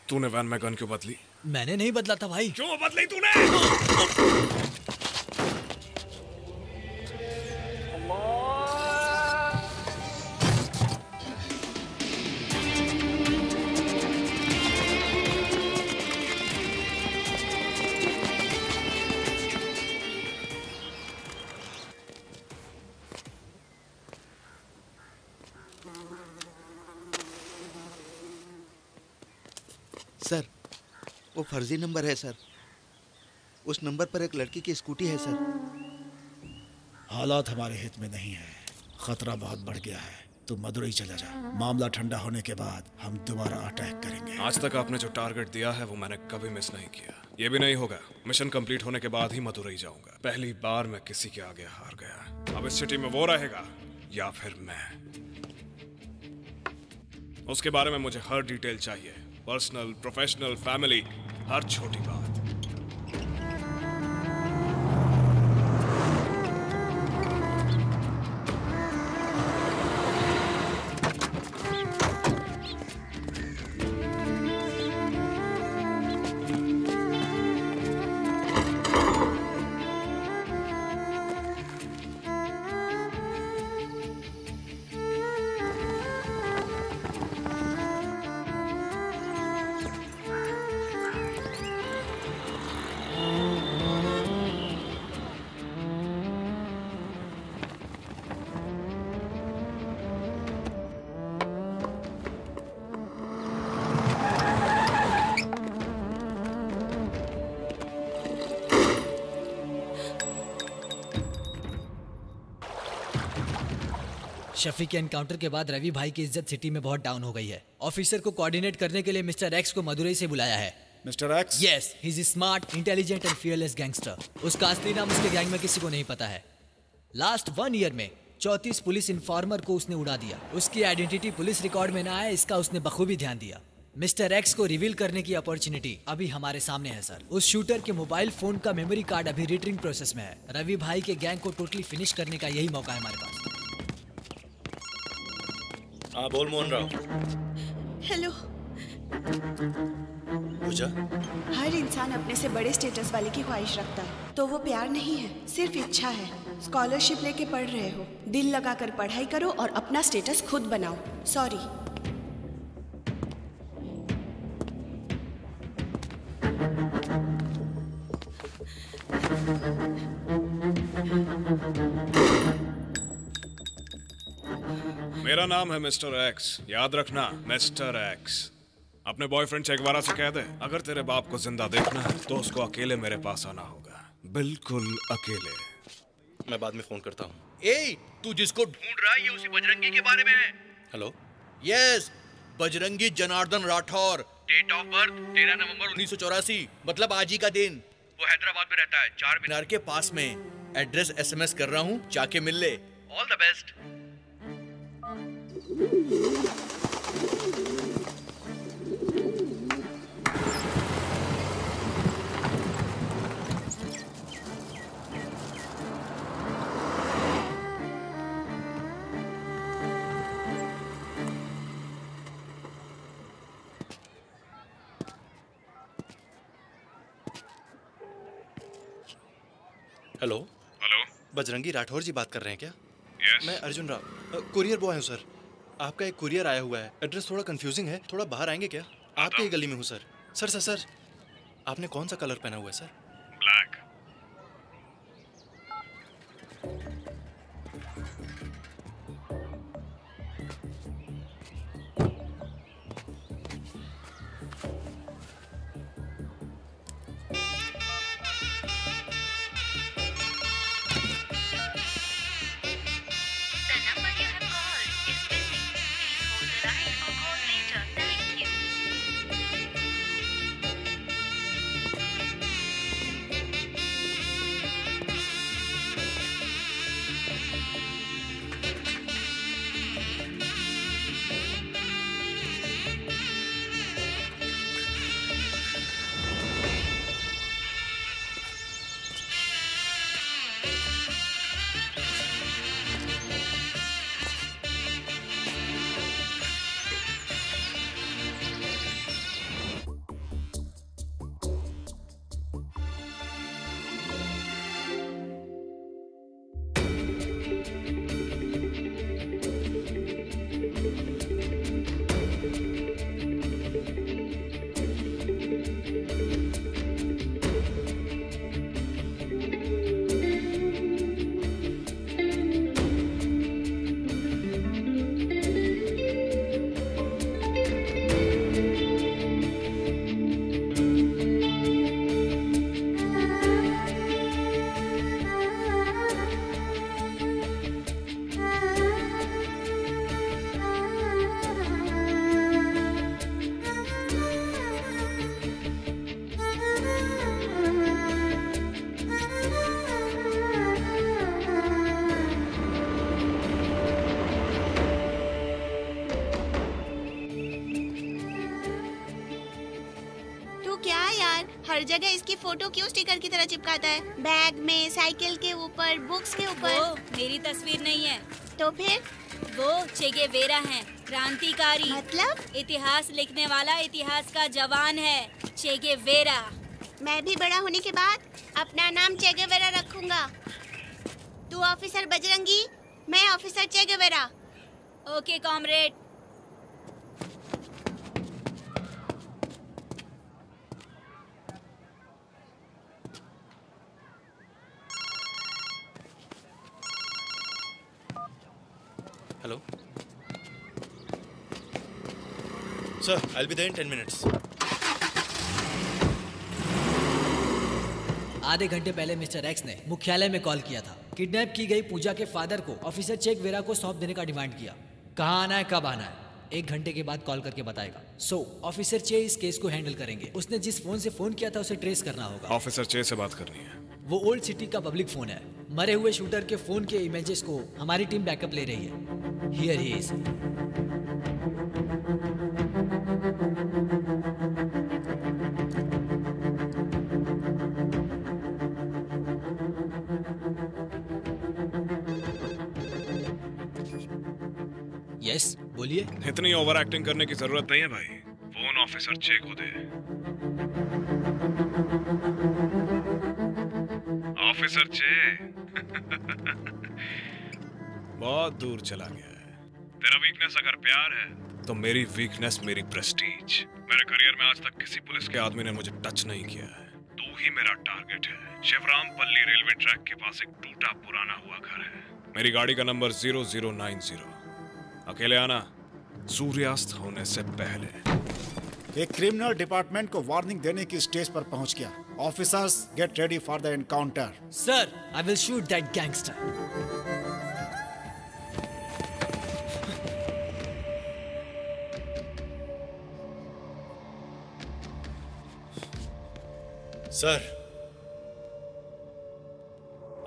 तूने वैन में गन क्यों बदली? मैंने नहीं बदला था भाई। क्यों बदली तूने? सर, वो फर्जी नंबर है सर। उस नंबर पर एक लड़की की स्कूटी है सर। हालात हमारे हित में नहीं है, खतरा बहुत बढ़ गया है। तू मदुरई चला जा, मामला ठंडा होने के बाद हम दोबारा अटैक करेंगे। आज तक आपने जो टारगेट दिया है वो मैंने कभी मिस नहीं किया। ये भी नहीं होगा, मिशन कंप्लीट होने के बाद ही मदुरई जाऊंगा। पहली बार मैं किसी के आगे हार गया। अब इस सिटी में वो रहेगा या फिर मैं। उसके बारे में मुझे हर डिटेल चाहिए, पर्सनल, प्रोफेशनल, फैमिली, हर छोटी बात। शफी के एनकाउंटर के बाद रवि भाई की इज्जत सिटी में बहुत डाउन हो गई है। ऑफिसर को कोऑर्डिनेट करने के लिए मिस्टर एक्स को मदुरई से बुलाया है। Mister X? Yes, he is smart, intelligent and fearless gangster. उसका असली नाम उसके गैंग में किसी को नहीं पता है। लास्ट 1 ईयर में 34 पुलिस इन्फॉर्मर को उसने उड़ा दिया। उसकी आइडेंटिटी पुलिस रिकॉर्ड में ना आए, इसका उसने बखूबी ध्यान दिया। मिस्टर एक्स को रिवील करने की अपॉर्चुनिटी अभी हमारे सामने है सर। उस शूटर के मोबाइल फोन का मेमोरी कार्ड अभी रिट्रिंग प्रोसेस में है। रवि भाई के गैंग को टोटली फिनिश करने का यही मौका है हमारे पास। हाँ बोल मोहन राव। हेलो। पूजा, हर इंसान अपने से बड़े स्टेटस वाले की ख्वाहिश रखता है, तो वो प्यार नहीं है, सिर्फ इच्छा है। स्कॉलरशिप लेके पढ़ रहे हो, दिल लगाकर पढ़ाई करो और अपना स्टेटस खुद बनाओ। सॉरी। मेरा नाम है मिस्टर एक्स, याद रखना, मिस्टर एक्स। अपने बॉयफ्रेंड चेकवारा से कह दे, अगर तेरे बाप को जिंदा देखना है तो उसको अकेले मेरे पास आना होगा, बिल्कुल अकेले। मैं बाद में फोन करता हूँ। ए, तू जिसको ढूंढ रहा है ये उसी बजरंगी के बारे में है। Hello. Yes, Bajrangi Janardan Rathore. Date of birth 13 November 1984, मतलब आज ही का दिन। वो हैदराबाद में रहता है, चार मीनार के पास में। एड्रेस SMS कर रहा हूँ, जाके मिल ले। All the best. Hello. Hello, Bajrangi Rathore ji बात कर रहे हैं क्या? यस। मैं अर्जुन राव, कुरियर बॉय हूँ सर। आपका एक कुरियर आया हुआ है, एड्रेस थोड़ा कंफ्यूजिंग है, थोड़ा बाहर आएंगे क्या? आपकी गली में हूँ सर। सर आपने कौन सा कलर पहना हुआ है सर? ब्लैक। हर जगह इसकी फोटो क्यों स्टिकर की तरह चिपकाता है? बैग में, साइकिल के ऊपर, बुक्स के ऊपर। वो मेरी तस्वीर नहीं है। तो फिर? वो चे गेवेरा है, क्रांतिकारी। मतलब? इतिहास लिखने वाला, इतिहास का जवान है, चे गेवेरा। मैं भी बड़ा होने के बाद अपना नाम चे गेवेरा रखूंगा। तू ऑफिसर बजरंगी, मैं ऑफिसर चे Guevara. Okay comrade. Hello sir, I'll be there in 10 minutes. आधे घंटे पहले मिस्टर एक्स ने मुख्यालय में कॉल किया था। किडनैप की गई पूजा के फादर को ऑफिसर चे गेवेरा को सौंप देने का डिमांड किया। कहाँ आना है, कब आना है, 1 घंटे के बाद कॉल करके बताएगा। ऑफिसर चे इस केस को हैंडल करेंगे। उसने जिस फोन से फोन किया था उसे ट्रेस करना होगा। ऑफिसर चे से बात करनी है। वो ओल्ड सिटी का पब्लिक फोन है। मरे हुए शूटर के फोन के इमेजेस को हमारी टीम बैकअप ले रही है। Here he is. यस, बोलिए। इतनी ओवर एक्टिंग करने की जरूरत नहीं है भाई। फोन ऑफिसर चे को दे। ऑफिसर चे बहुत दूर चला गया है। तेरा वीकनेस अगर प्यार है तो मेरी वीकनेस मेरी प्रेस्टीज। मेरे करियर में आज तक किसी पुलिस के आदमी ने मुझे टच नहीं किया है। तू ही मेरा टारगेट है। शिवरामपल्ली रेलवे ट्रैक के पास एक टूटा पुराना हुआ घर है। मेरी गाड़ी का नंबर 0090। अकेले आना, सूर्यास्त होने से पहले। एक क्रिमिनल डिपार्टमेंट को वार्निंग देने की स्टेज पर पहुंच गया। Officers get ready for the encounter. Sir, I will shoot that gangster. Sir,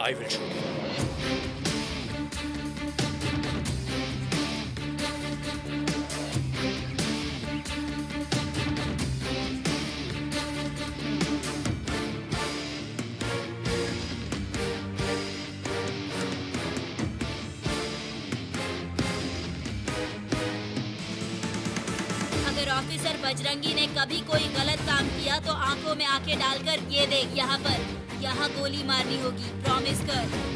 I will shoot him. अगर ऑफिसर बजरंगी ने कभी कोई गलत काम किया तो आंखों में आंखें डालकर ये देख, यहाँ पर, यहाँ गोली मारनी होगी। प्रॉमिस कर।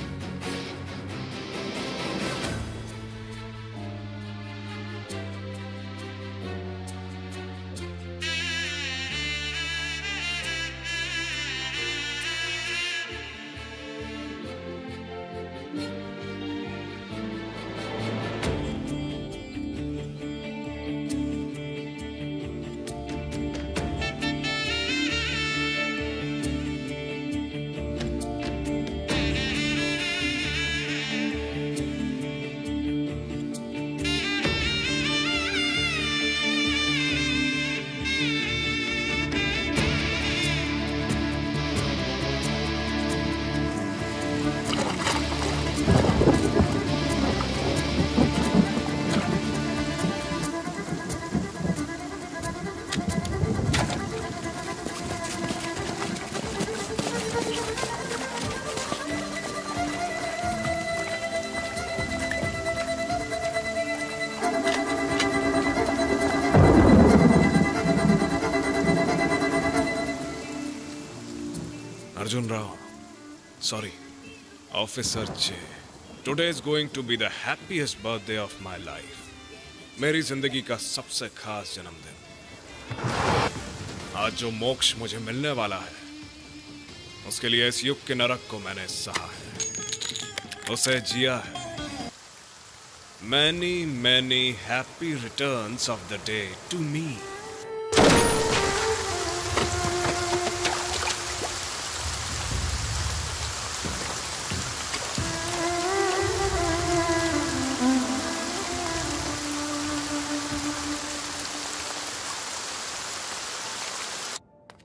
Arjun Rao, sorry, Officer J. Today is going to be the happiest birthday of my life. मेरी जिंदगी का सबसे खास जन्मदिन। आज जो मोक्ष मुझे मिलने वाला है, उसके लिए इस युग के नरक को मैंने सहा है, उसे जिया है। Many, many happy returns of the day to me.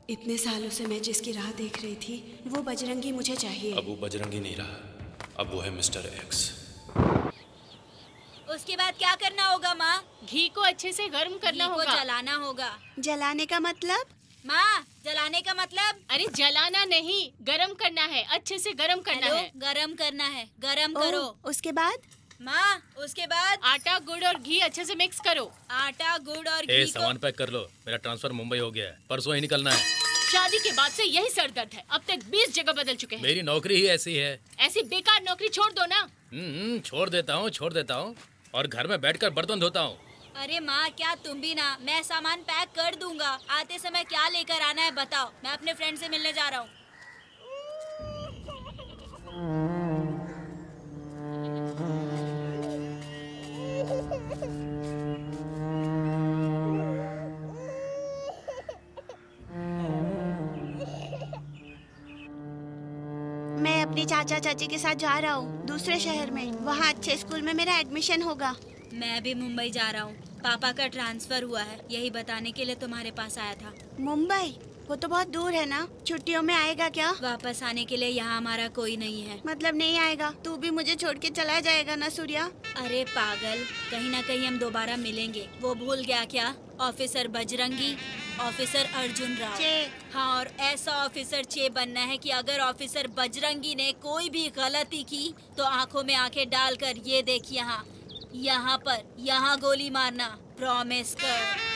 इतने सालों से मैं जिसकी राह देख रही थी, वो बजरंगी मुझे चाहिए। अब वो बजरंगी नहीं रहा, अब वो है मिस्टर एक्स। उसके बाद क्या करना होगा माँ? घी को अच्छे से गर्म करना होगा। जलाना होगा। जलाने का मतलब? माँ, जलाने का मतलब? अरे जलाना नहीं, गरम करना है, अच्छे से गरम करना है। गरम करना है, गरम करो। उसके बाद? माँ, उसके बाद आटा, गुड़ और घी अच्छे से मिक्स करो। आटा, गुड़ और घी सामान पैक कर लो, मेरा ट्रांसफर मुंबई हो गया है, परसों ही निकलना है। शादी के बाद से यही सर दर्द है, अब तक 20 जगह बदल चुके हैं। मेरी नौकरी ही ऐसी है। ऐसी बेकार नौकरी छोड़ दो ना। छोड़ देता हूँ और घर में बैठकर बर्तन धोता हूँ। अरे माँ, क्या तुम भी ना? मैं सामान पैक कर दूंगा, आते समय क्या लेकर आना है बताओ। मैं अपने फ्रेंड से मिलने जा रहा हूँ। मैं अपने चाचा चाची के साथ जा रहा हूँ दूसरे शहर में, वहाँ अच्छे स्कूल में मेरा एडमिशन होगा। मैं भी मुंबई जा रहा हूँ, पापा का ट्रांसफर हुआ है, यही बताने के लिए तुम्हारे पास आया था। मुंबई? वो तो बहुत दूर है ना, छुट्टियों में आएगा क्या? वापस आने के लिए यहाँ हमारा कोई नहीं है। मतलब नहीं आएगा? तू भी मुझे छोड़ के चला जाएगा ना सूर्या? अरे पागल, कहीं ना कहीं हम दोबारा मिलेंगे। वो भूल गया क्या? Officer Bajrangi, officer Arjun Rao. हाँ, और ऐसा ऑफिसर चे बनना है कि अगर ऑफिसर बजरंगी ने कोई भी गलती की तो आंखों में आंखें डालकर ये देख यहाँ गोली मारना, प्रॉमिस कर।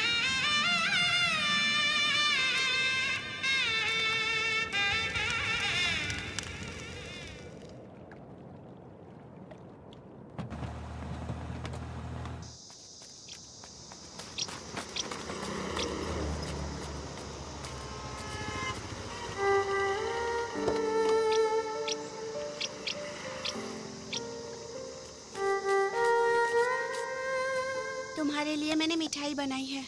तुम्हारे लिए मैंने मिठाई बनाई है।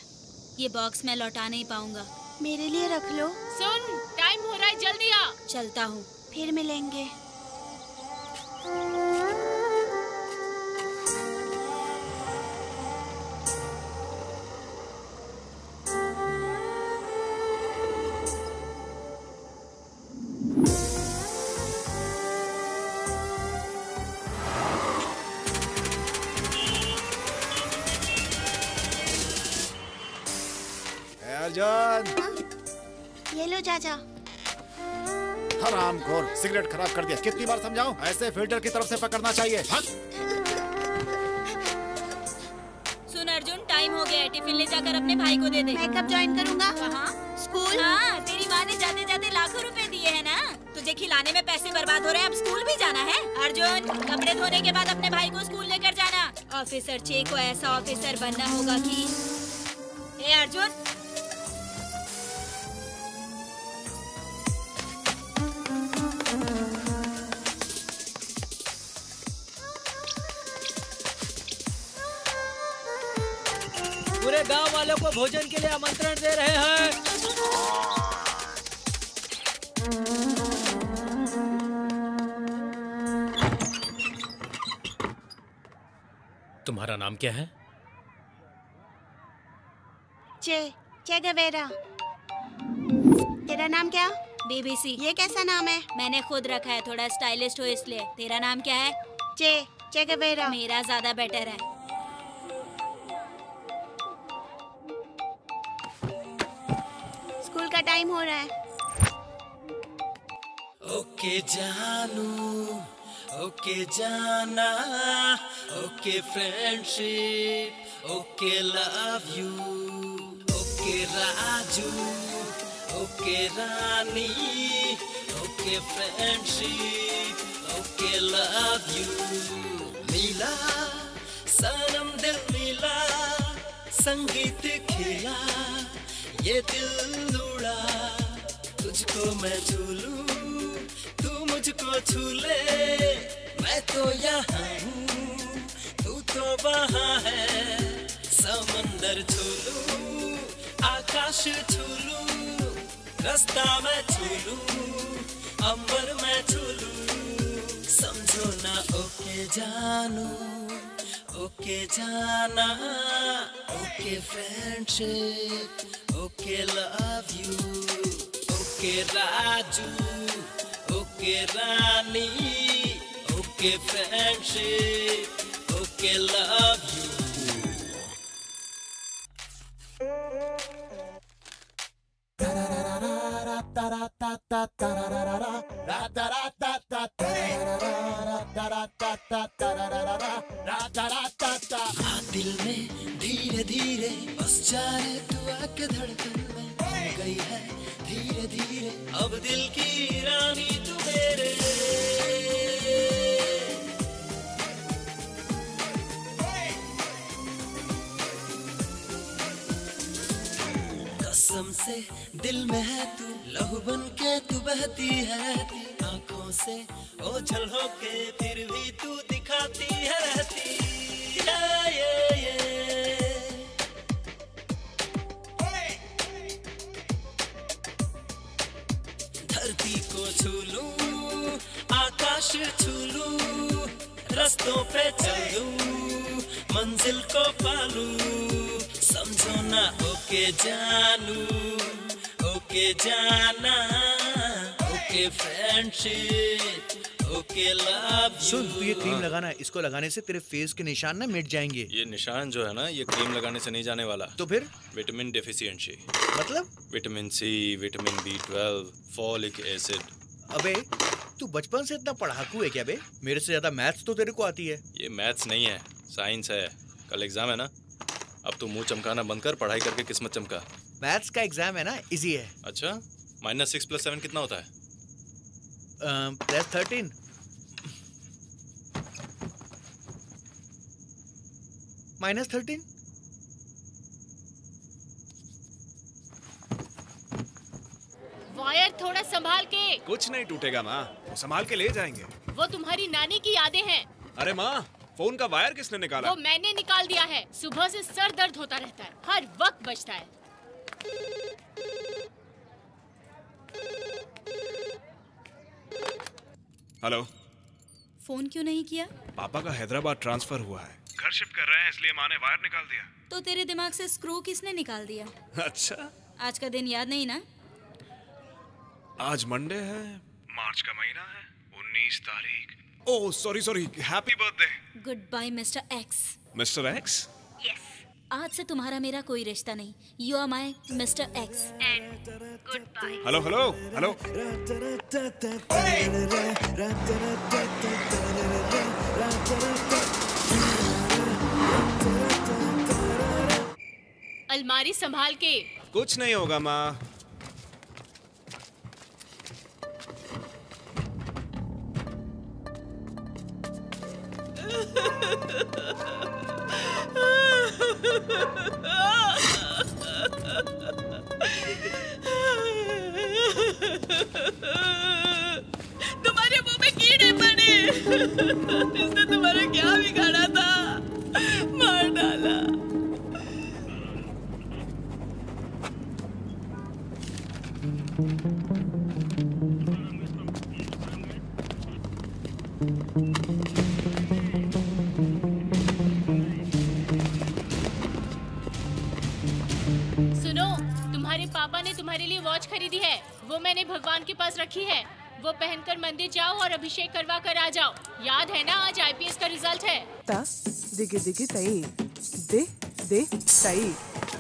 ये बॉक्स मैं लौटा नहीं पाऊंगा। मेरे लिए रख लो। सुन, टाइम हो रहा है, जल्दी आ। चलता हूँ, फिर मिलेंगे। ये लो चाचा। हरामखोर, सिगरेट खराब कर दिया। कितनी बार समझाऊं? ऐसे फिल्टर की तरफ से पकड़ना चाहिए। सुन अर्जुन, टाइम हो गया है, टिफिन ले जाकर अपने भाई को दे दे। मैं कब ज्वाइन करूंगा? कहाँ? स्कूल? हाँ, तेरी माँ ने जाते जाते लाखों रुपए दिए हैं ना। तुझे खिलाने में पैसे बर्बाद हो रहे हैं, अब स्कूल भी जाना है। अर्जुन, कपड़े धोने के बाद अपने भाई को स्कूल लेकर जाना। ऑफिसर चे को ऐसा ऑफिसर बनना होगा कि अर्जुन, पूरे गांव वालों को भोजन के लिए आमंत्रण दे रहे हैं। तुम्हारा नाम क्या है? चे गवेरा। तेरा नाम क्या? बीबीसी। ये कैसा नाम है? मैंने खुद रखा है, थोड़ा स्टाइलिस्ट हो इसलिए। तेरा नाम क्या है? चे गवेरा। मेरा ज्यादा बेटर है। स्कूल का टाइम हो रहा है। ओके जानू, ओके जाना, okay friendship, okay love you, okay Raju, okay Rani, okay friendship, okay love you. मिला सनम दिल मिला, संगीत खिला, ये दिल उड़ा, तुझको मैं झू लूं, तू मुझको छू ले। मैं तो यहाँ हूँ, तू तो वहाँ है। समंदर छू लूं, आकाश छू लूं, रास्ता मैं छू लूं, अंबर मैं छू लूं। समझो ना ओके जानू, ओके जाना, okay friendship, okay love you, okay Raju, okay Rani, okay friendship, okay love you. Da da da दिल में धीरे धीरे बस जाए तू आके धड़कन में हो गई है धीरे धीरे अब दिल की रानी तू मेरे कसम से दिल में है तू लहू बन के तू बहती है आंखों से ओझल होके फिर भी तू दिखाती है रहती धरती को छू लूं आकाश छू लूं रास्तों पे चल लूं मंजिल को पालूं समझो ना ओके जानू ओके जाना ओके फ्रेंडशिप ओके लव सुन तू ये क्रीम लगाना इसको लगाने से तेरे फेस के निशान ना मिट जाएंगे। ये निशान जो है ना ये क्रीम लगाने से नहीं जाने वाला। तो फिर विटामिन डेफिशिएंसी मतलब vitamin C vitamin B12 folic acid. अबे तू बचपन से इतना पढ़ाकू है क्या बे? मेरे से ज्यादा मैथ्स तो तेरे को आती है। ये मैथ्स नहीं है साइंस है। कल एग्जाम है ना अब तू मुंह चमकाना बंद कर पढ़ाई करके किस्मत चमका। मैथ्स का एग्जाम है ना इजी है। अच्छा -6 + 7 कितना होता है? +13 -13 वायर थोड़ा संभाल के। कुछ नहीं टूटेगा माँ वो संभाल के ले जाएंगे। वो तुम्हारी नानी की यादें हैं। अरे माँ फोन का वायर किसने निकाला? वो मैंने निकाल दिया है। सुबह से सर दर्द होता रहता है हर वक्त बजता है। हेलो फोन क्यों नहीं किया? पापा का हैदराबाद ट्रांसफर हुआ है घर शिफ्ट कर रहे हैं इसलिए माँ ने वायर निकाल दिया। तो तेरे दिमाग से स्क्रू किसने निकाल दिया? अच्छा आज का दिन याद नहीं ना? आज मंडे है मार्च का महीना है 19 तारीख। Oh sorry happy birthday. Good bye mister X. Mister X? Yes आज से तुम्हारा मेरा कोई रिश्ता नहीं। You are my mister X and good bye. Hello hello hello अलमारी संभाल के। कुछ नहीं होगा माँ। तुम्हारे मुंह में कीड़े पड़े। इसने तुम्हारा क्या बिगाड़ा था? मार डाला। सुनो तुम्हारे पापा ने तुम्हारे लिए वॉच खरीदी है। वो मैंने भगवान के पास रखी है। वो पहनकर मंदिर जाओ और अभिषेक करवा कर आ जाओ। याद है ना आज IPS का रिजल्ट है। ता दिगे दिगे तई दे दे तई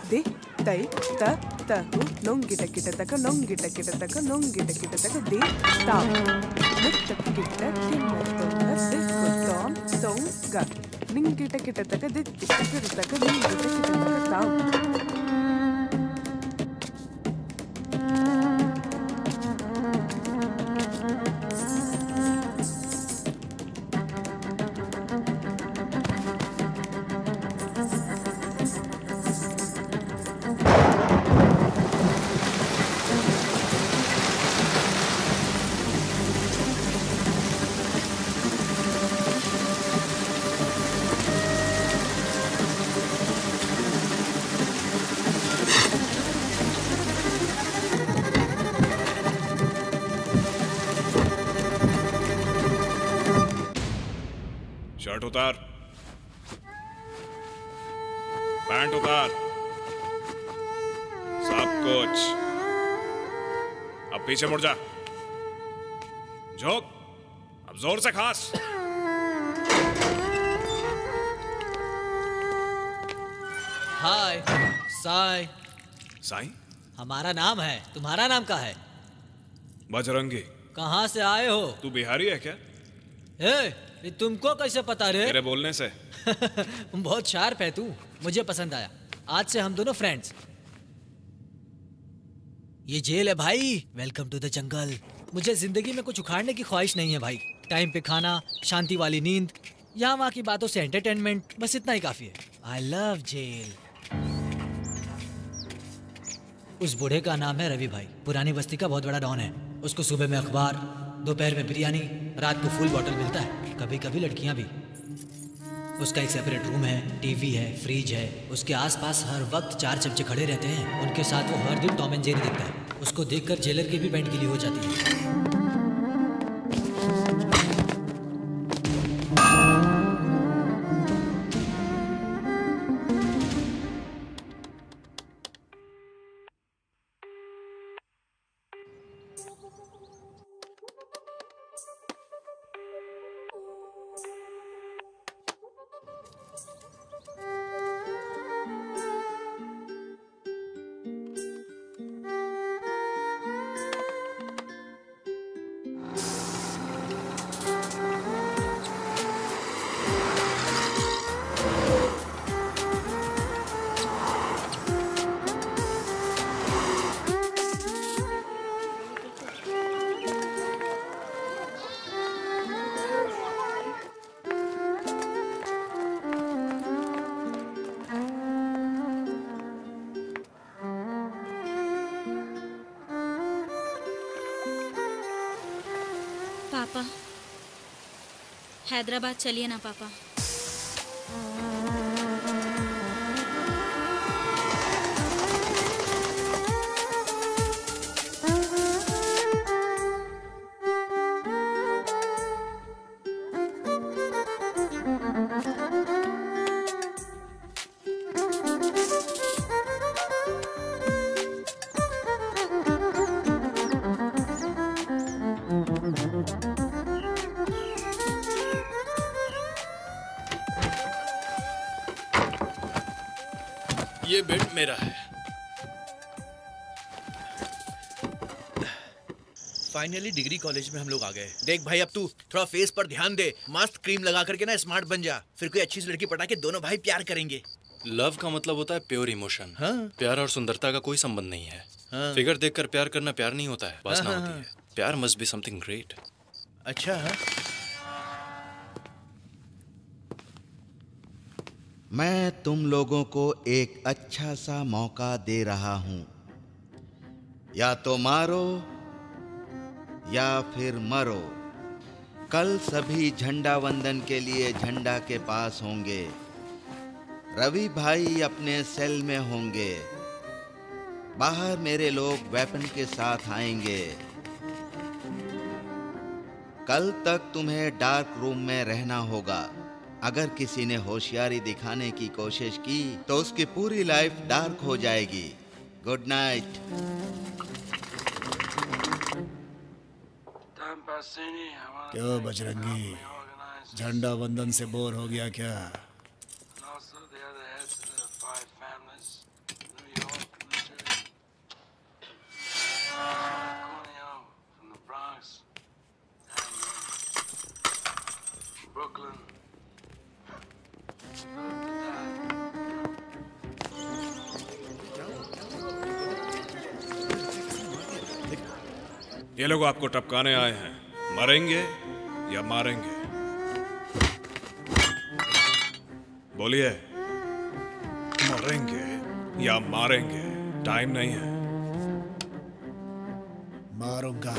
दे तई ता तहु नोंगी टकिट तक नोंगी टकिट तक नोंगी टकिट तक दे ता निट टकिट किन्नर तो दे कोटोम तोंगा निंगी टकिट तक दे टकिट तक निंगी टकिट तक ता शर्ट उतार पैंट उतार सब कुछ। अब पीछे मुड़ जा झोंक अब जोर से खांस। हाय साई। साई हमारा नाम है तुम्हारा नाम क्या है? बजरंगी। कहाँ से आए हो? तू बिहारी है क्या? ये तुमको कैसे पता रे? तेरे बोलने से। बहुत शार्प है तू, मुझे पसंद आया। आज से हम दोनों फ्रेंड्स। ये जेल है भाई, वेलकम टू द जंगल। मुझे जिंदगी में कुछ उखाड़ने की ख्वाहिश नहीं है भाई। टाइम पे खाना, शांति वाली नींद, यहाँ वहाँ की बातों से एंटरटेनमेंट, बस इतना ही काफी है। I love jail. उस बूढ़े का नाम है रवि भाई, पुरानी बस्ती का बहुत बड़ा डॉन है। उसको सुबह में अखबार, दोपहर में बिरयानी, रात को फुल बॉटल मिलता है, कभी कभी लड़कियां भी। उसका एक सेपरेट रूम है, टीवी है, फ्रिज है। उसके आसपास हर वक्त 4 चमचे खड़े रहते हैं। उनके साथ वो हर दिन टॉम एंड जेरी देखता है। उसको देखकर जेलर की भी पैंट गीली हो जाती है। पापा, हैदराबाद चलिए ना पापा। ये बेड मेरा है। फाइनली डिग्री कॉलेज में हम लोग आ गए। देख भाई, अब तू थोड़ा फेस पर ध्यान दे, मस्त क्रीम लगा करके ना स्मार्ट बन जा। फिर कोई अच्छी सी लड़की पटा के दोनों भाई प्यार करेंगे। लव का मतलब होता है प्योर इमोशन। हाँ? प्यार और सुंदरता का कोई संबंध नहीं है। हाँ? फिगर देखकर प्यार करना प्यार नहीं होता है, वासना हाँ, होती है। प्यार मस्ट बी समथिंग ग्रेट। अच्छा है? मैं तुम लोगों को एक अच्छा सा मौका दे रहा हूं। या तो मारो या फिर मरो। कल सभी झंडा वंदन के लिए झंडा के पास होंगे। रवि भाई अपने सेल में होंगे। बाहर मेरे लोग वेपन के साथ आएंगे। कल तक तुम्हें डार्क रूम में रहना होगा। अगर किसी ने होशियारी दिखाने की कोशिश की तो उसकी पूरी लाइफ डार्क हो जाएगी। Good night. क्यों बजरंगी, झंडा वंदन से बोर हो गया क्या? ये लोग आपको टपकाने आए हैं। मरेंगे या मारेंगे? बोलिए, मरेंगे या मारेंगे? टाइम नहीं है। मारूंगा।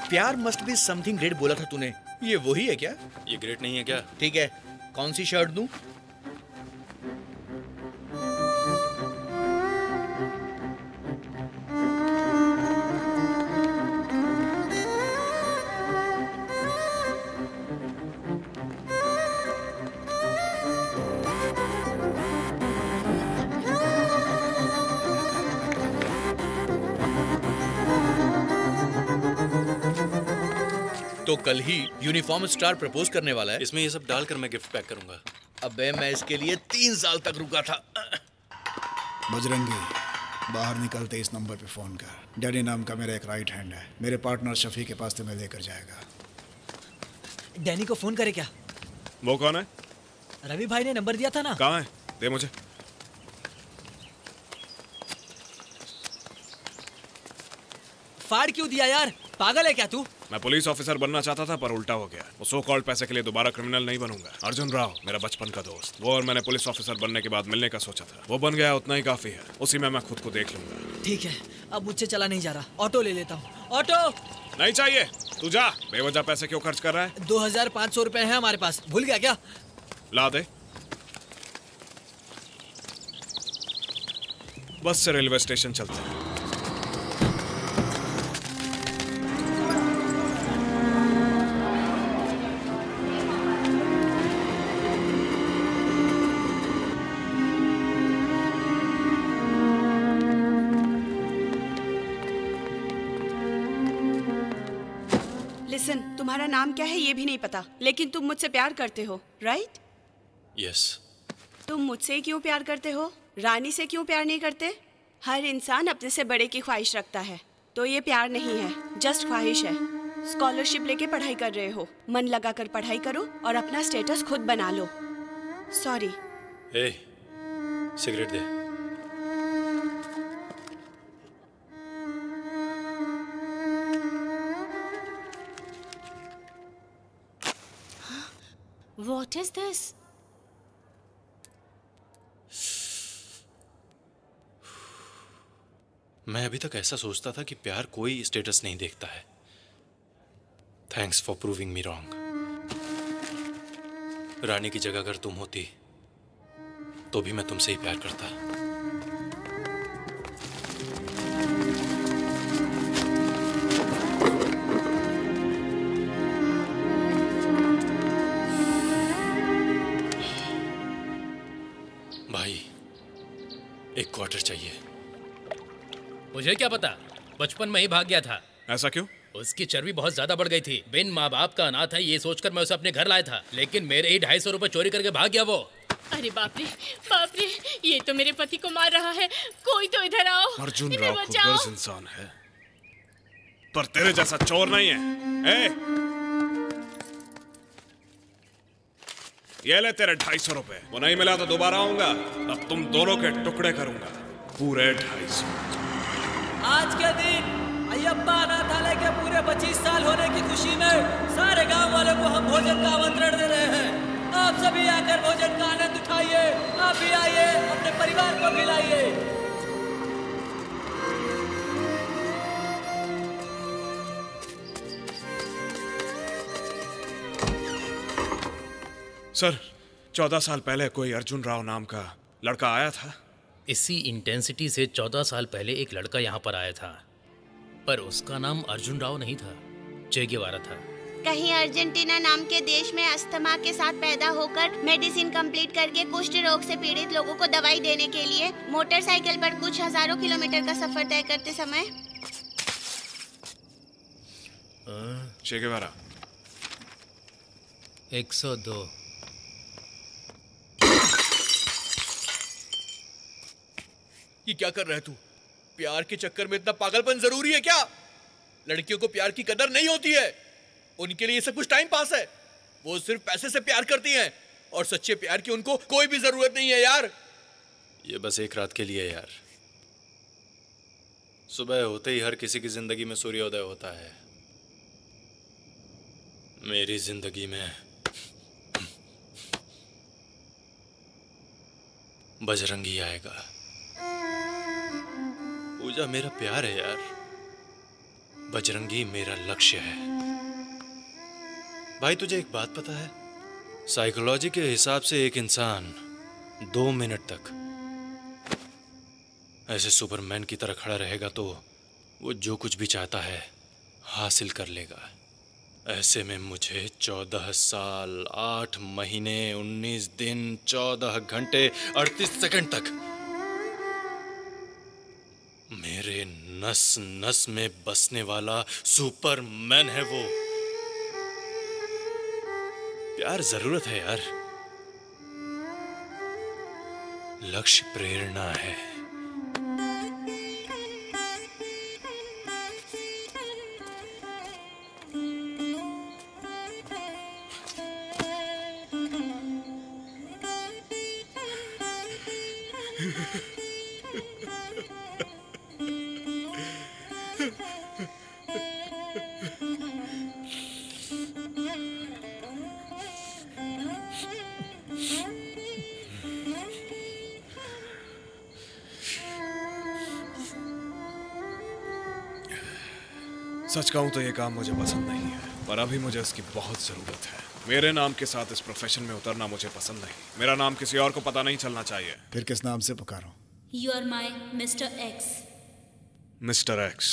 प्यार मस्ट बी समथिंग ग्रेट बोला था तूने, ये वही है क्या? ये ग्रेट नहीं है क्या? ठीक है, कौन सी शर्ट दूं? तो कल ही यूनिफॉर्म स्टार प्रपोज करने वाला है। इसमें ये सब डालकर मैं गिफ्ट पैक करूंगा। अबे मैं इसके लिए 3 साल तक रुका था। बजरंगी, बाहर निकलते इस नंबर पे फोन कर। डैडी नाम का मेरा एक राइट हैंड है, मेरे पार्टनर शफी के पास तुम्हें लेकर जाएगा। डैनी को फोन करे क्या? वो कौन है? रवि भाई ने नंबर दिया था ना। कहाँ है? दे मुझे। फाड़ क्यों दिया यार? पागल है क्या तू? मैं पुलिस ऑफिसर बनना चाहता था पर उल्टा हो गया। वो सो कॉल्ड पैसे के लिए दोबारा क्रिमिनल नहीं बनूंगा। अर्जुन राव मेरा बचपन का दोस्त, वो और मैंने पुलिस ऑफिसर बनने के बाद मिलने का सोचा था। वो बन गया, उतना ही काफी है। उसी में मैं खुद को देख लूंगा। ठीक है, अब मुझसे चला नहीं जा रहा, ऑटो ले लेता हूँ। ऑटो नहीं चाहिए, तू जा। बेवजह पैसे क्यों खर्च कर रहा है? 2500 रुपए है हमारे पास, भूल गया क्या? ला दे। बस से रेलवे स्टेशन चलते हैं। लिसन, तुम्हारा नाम क्या है ये भी नहीं पता, लेकिन तुम मुझसे प्यार करते हो, राइट? यस। तुम मुझसे क्यों प्यार करते हो? रानी से क्यों प्यार नहीं करते? हर इंसान अपने से बड़े की ख्वाहिश रखता है, तो ये प्यार नहीं है, जस्ट ख्वाहिश है। स्कॉलरशिप लेके पढ़ाई कर रहे हो, मन लगाकर पढ़ाई करो और अपना स्टेटस खुद बना लो। सॉरी। ए, सिगरेट दे। What is this? मैं अभी तक ऐसा सोचता था कि प्यार कोई स्टेटस नहीं देखता है। Thanks for proving me wrong. रानी की जगह अगर तुम होती तो भी मैं तुमसे ही प्यार करता। भाई, एक क्वार्टर चाहिए। मुझे क्या पता, बचपन में ही भाग गया था। ऐसा क्यों? उसकी चर्बी बहुत ज्यादा बढ़ गई थी। बिन माँ बाप का अनाथ है ये सोचकर मैं उसे अपने घर लाया था, लेकिन मेरे ही 250 रुपए चोरी करके भाग गया वो। अरे बाप रे, ये तो मेरे पति को मार रहा है। कोई तो इधर आओ। अर्जुन राव खुदगर्ज इंसान है, पर तेरे जैसा चोर नहीं है। ये ले तेरे 250 रुपए। वो नहीं मिला तो दोबारा आऊंगा, तब तुम दोनों के टुकड़े करूंगा, पूरे 250। आज के दिन अय्यप्पा अनाथालय के पूरे 25 साल होने की खुशी में सारे गांव वालों को हम भोजन का आमंत्रण दे रहे हैं। आप सभी आकर भोजन का आनंद उठाइए। आप भी आइए, अपने परिवार को खिलाइए। सर, 14 साल पहले कोई अर्जुन राव नाम का लड़का आया था। इसी इंटेंसिटी से 14 साल पहले एक लड़का यहाँ पर आया था, पर उसका नाम अर्जुन राव नहीं था, चे गेवारा था। कहीं अर्जेंटीना नाम के देश में अस्थमा के साथ पैदा होकर मेडिसिन कंप्लीट करके कुष्ठ रोग से पीड़ित लोगों को दवाई देने के लिए मोटरसाइकिल पर कुछ हजारों किलोमीटर का सफर तय करते समय चे गेवारा 102। ये क्या कर रहा है तू? प्यार के चक्कर में इतना पागलपन जरूरी है क्या? लड़कियों को प्यार की कदर नहीं होती है, उनके लिए सब कुछ टाइम पास है। वो सिर्फ पैसे से प्यार करती हैं और सच्चे प्यार की उनको कोई भी जरूरत नहीं है यार। ये बस एक रात के लिए यार। सुबह होते ही हर किसी की जिंदगी में सूर्योदय होता है। मेरी जिंदगी में बजरंगी आएगा। पूजा मेरा प्यार है यार, बजरंगी मेरा लक्ष्य है। भाई तुझे एक बात पता है, साइकोलॉजी के हिसाब से एक इंसान 2 मिनट तक ऐसे सुपरमैन की तरह खड़ा रहेगा तो वो जो कुछ भी चाहता है हासिल कर लेगा। ऐसे में मुझे 14 साल 8 महीने 19 दिन 14 घंटे 38 सेकंड तक मेरे नस नस में बसने वाला सुपरमैन है वो। प्यार जरूरत है यार, लक्ष्य प्रेरणा है। सच कहूं तो ये काम मुझे पसंद नहीं है, पर अभी मुझे इसकी बहुत जरूरत है। मेरे नाम के साथ इस प्रोफेशन में उतरना मुझे पसंद नहीं। मेरा नाम किसी और को पता नहीं चलना चाहिए। फिर किस नाम से पुकारूं? You are my Mr. X. Mister x.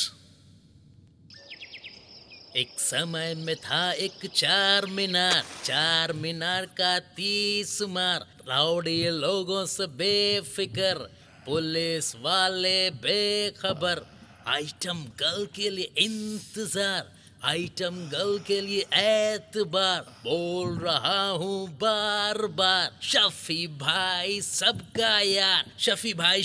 एक समय में था एक चार मीनार का 30 मार। राउडी लोगों से बेफिक्र, पुलिस वाले बेखबर। आइटम गर्ल के लिए इंतजार, आइटम गर्ल के लिए एतबार। बोल रहा हूँ बार बार, शफी भाई सबका यार। शफी भाई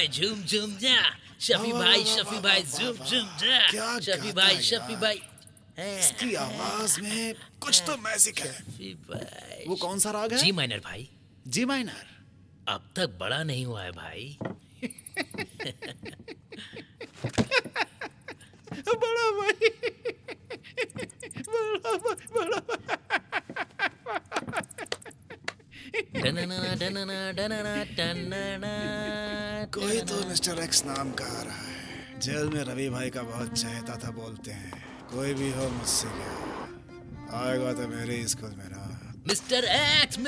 झूम झूम जा, शफी भाई झूम झूम जा। शफी भाई इसकी आवाज में कुछ तो मैजिक है। वो कौन सा राग है? जी माइनर भाई। जी माइनर अब तक बड़ा नहीं हुआ है भाई। बड़ा भाई, कोई तो मिस्टर एक्स नाम का आ रहा है। जेल में रवि भाई का बहुत चहेता था बोलते हैं। कोई भी हो मुझसे क्या आएगा तो मेरे स्कूल में ना। मिस्टर एक्स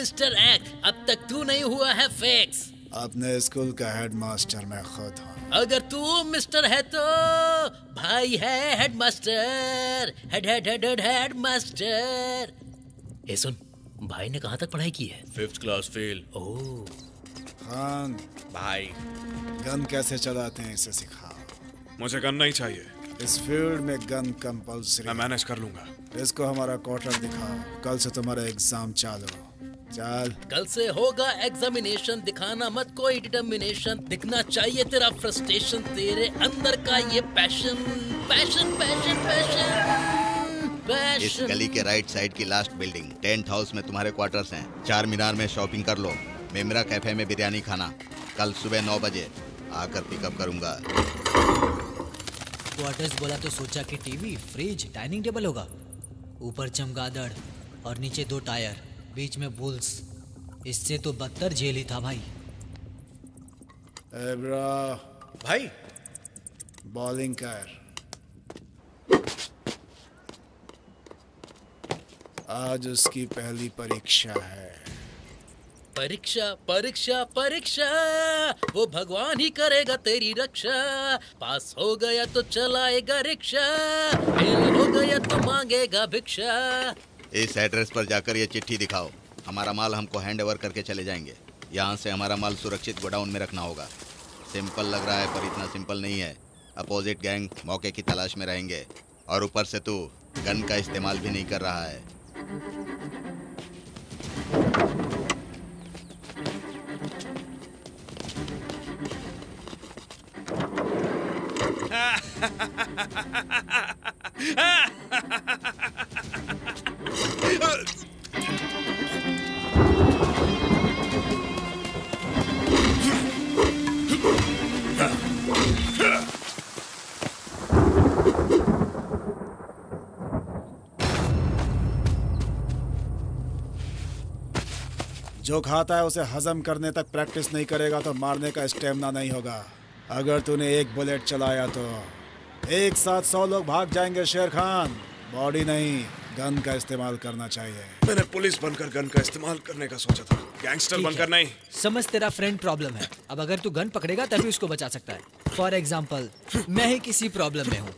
अब तक तू नहीं हुआ है फिक्स। अपने स्कूल का हेडमास्टर मैं खुद हूँ। अगर तू मिस्टर है तो भाई है हेडमास्टर। हेडमास्टर। ए सुन, भाई ने कहाँ तक पढ़ाई की है? 5th class fail. ओह खान भाई, गन कैसे चलाते हैं इसे सिखाओ। मुझे गन नहीं चाहिए। इस फील्ड में गन कंपल्सरी। मैं मैनेज कर लूंगा। इसको हमारा क्वार्टर दिखाओ। कल से तुम्हारा एग्जाम चालू। चल। कल से होगा एग्जामिनेशन। दिखाना मत कोई डिटर्मिनेशन, दिखना चाहिए तेरा फ्रस्ट्रेशन, तेरे अंदर का ये पैशन। इस गली के राइट साइड की लास्ट बिल्डिंग टेंट हाउस में तुम्हारे क्वार्टर्स हैं। 4 मीनार में शॉपिंग कर लो। मेमरा कैफे में बिरयानी खाना। कल सुबह 9 बजे आकर पिकअप करूंगा। क्वार्टर्स बोला तो सोचा कि टीवी, फ्रिज, डाइनिंग टेबल होगा। ऊपर चमगादड़ और नीचे 2 टायर, बीच में बुल्स। इससे तो बदतर जेल ही था भाई। भाई बॉलिंग कर। आज उसकी पहली परीक्षा है। परीक्षा वो भगवान ही करेगा तेरी रक्षा। पास हो गया तो चलाएगा रिक्शा, फेल हो गया तो मांगेगा भिक्षा। इस एड्रेस पर जाकर ये चिट्ठी दिखाओ। हमारा माल हमको हैंड ओवर करके चले जाएंगे। यहाँ से हमारा माल सुरक्षित गोडाउन में रखना होगा। सिंपल लग रहा है पर इतना सिंपल नहीं है। अपोजिट गैंग मौके की तलाश में रहेंगे और ऊपर से तू गन का इस्तेमाल भी नहीं कर रहा है। जो खाता है उसे हजम करने तक प्रैक्टिस नहीं करेगा तो मारने का स्टेमिना नहीं होगा। अगर तूने एक बुलेट चलाया तो एक साथ 100 लोग भाग जाएंगे शेर खान। बॉडी नहीं, गन का इस्तेमाल करना चाहिए। मैंने पुलिस बनकर गन का इस्तेमाल करने का सोचा था, गैंगस्टर बनकर नहीं। समझ, तेरा फ्रेंड प्रॉब्लम है। अब अगर तू गन पकड़ेगा तभी उसको बचा सकता है। फॉर एग्जाम्पल, मैं ही किसी प्रॉब्लम में हूँ,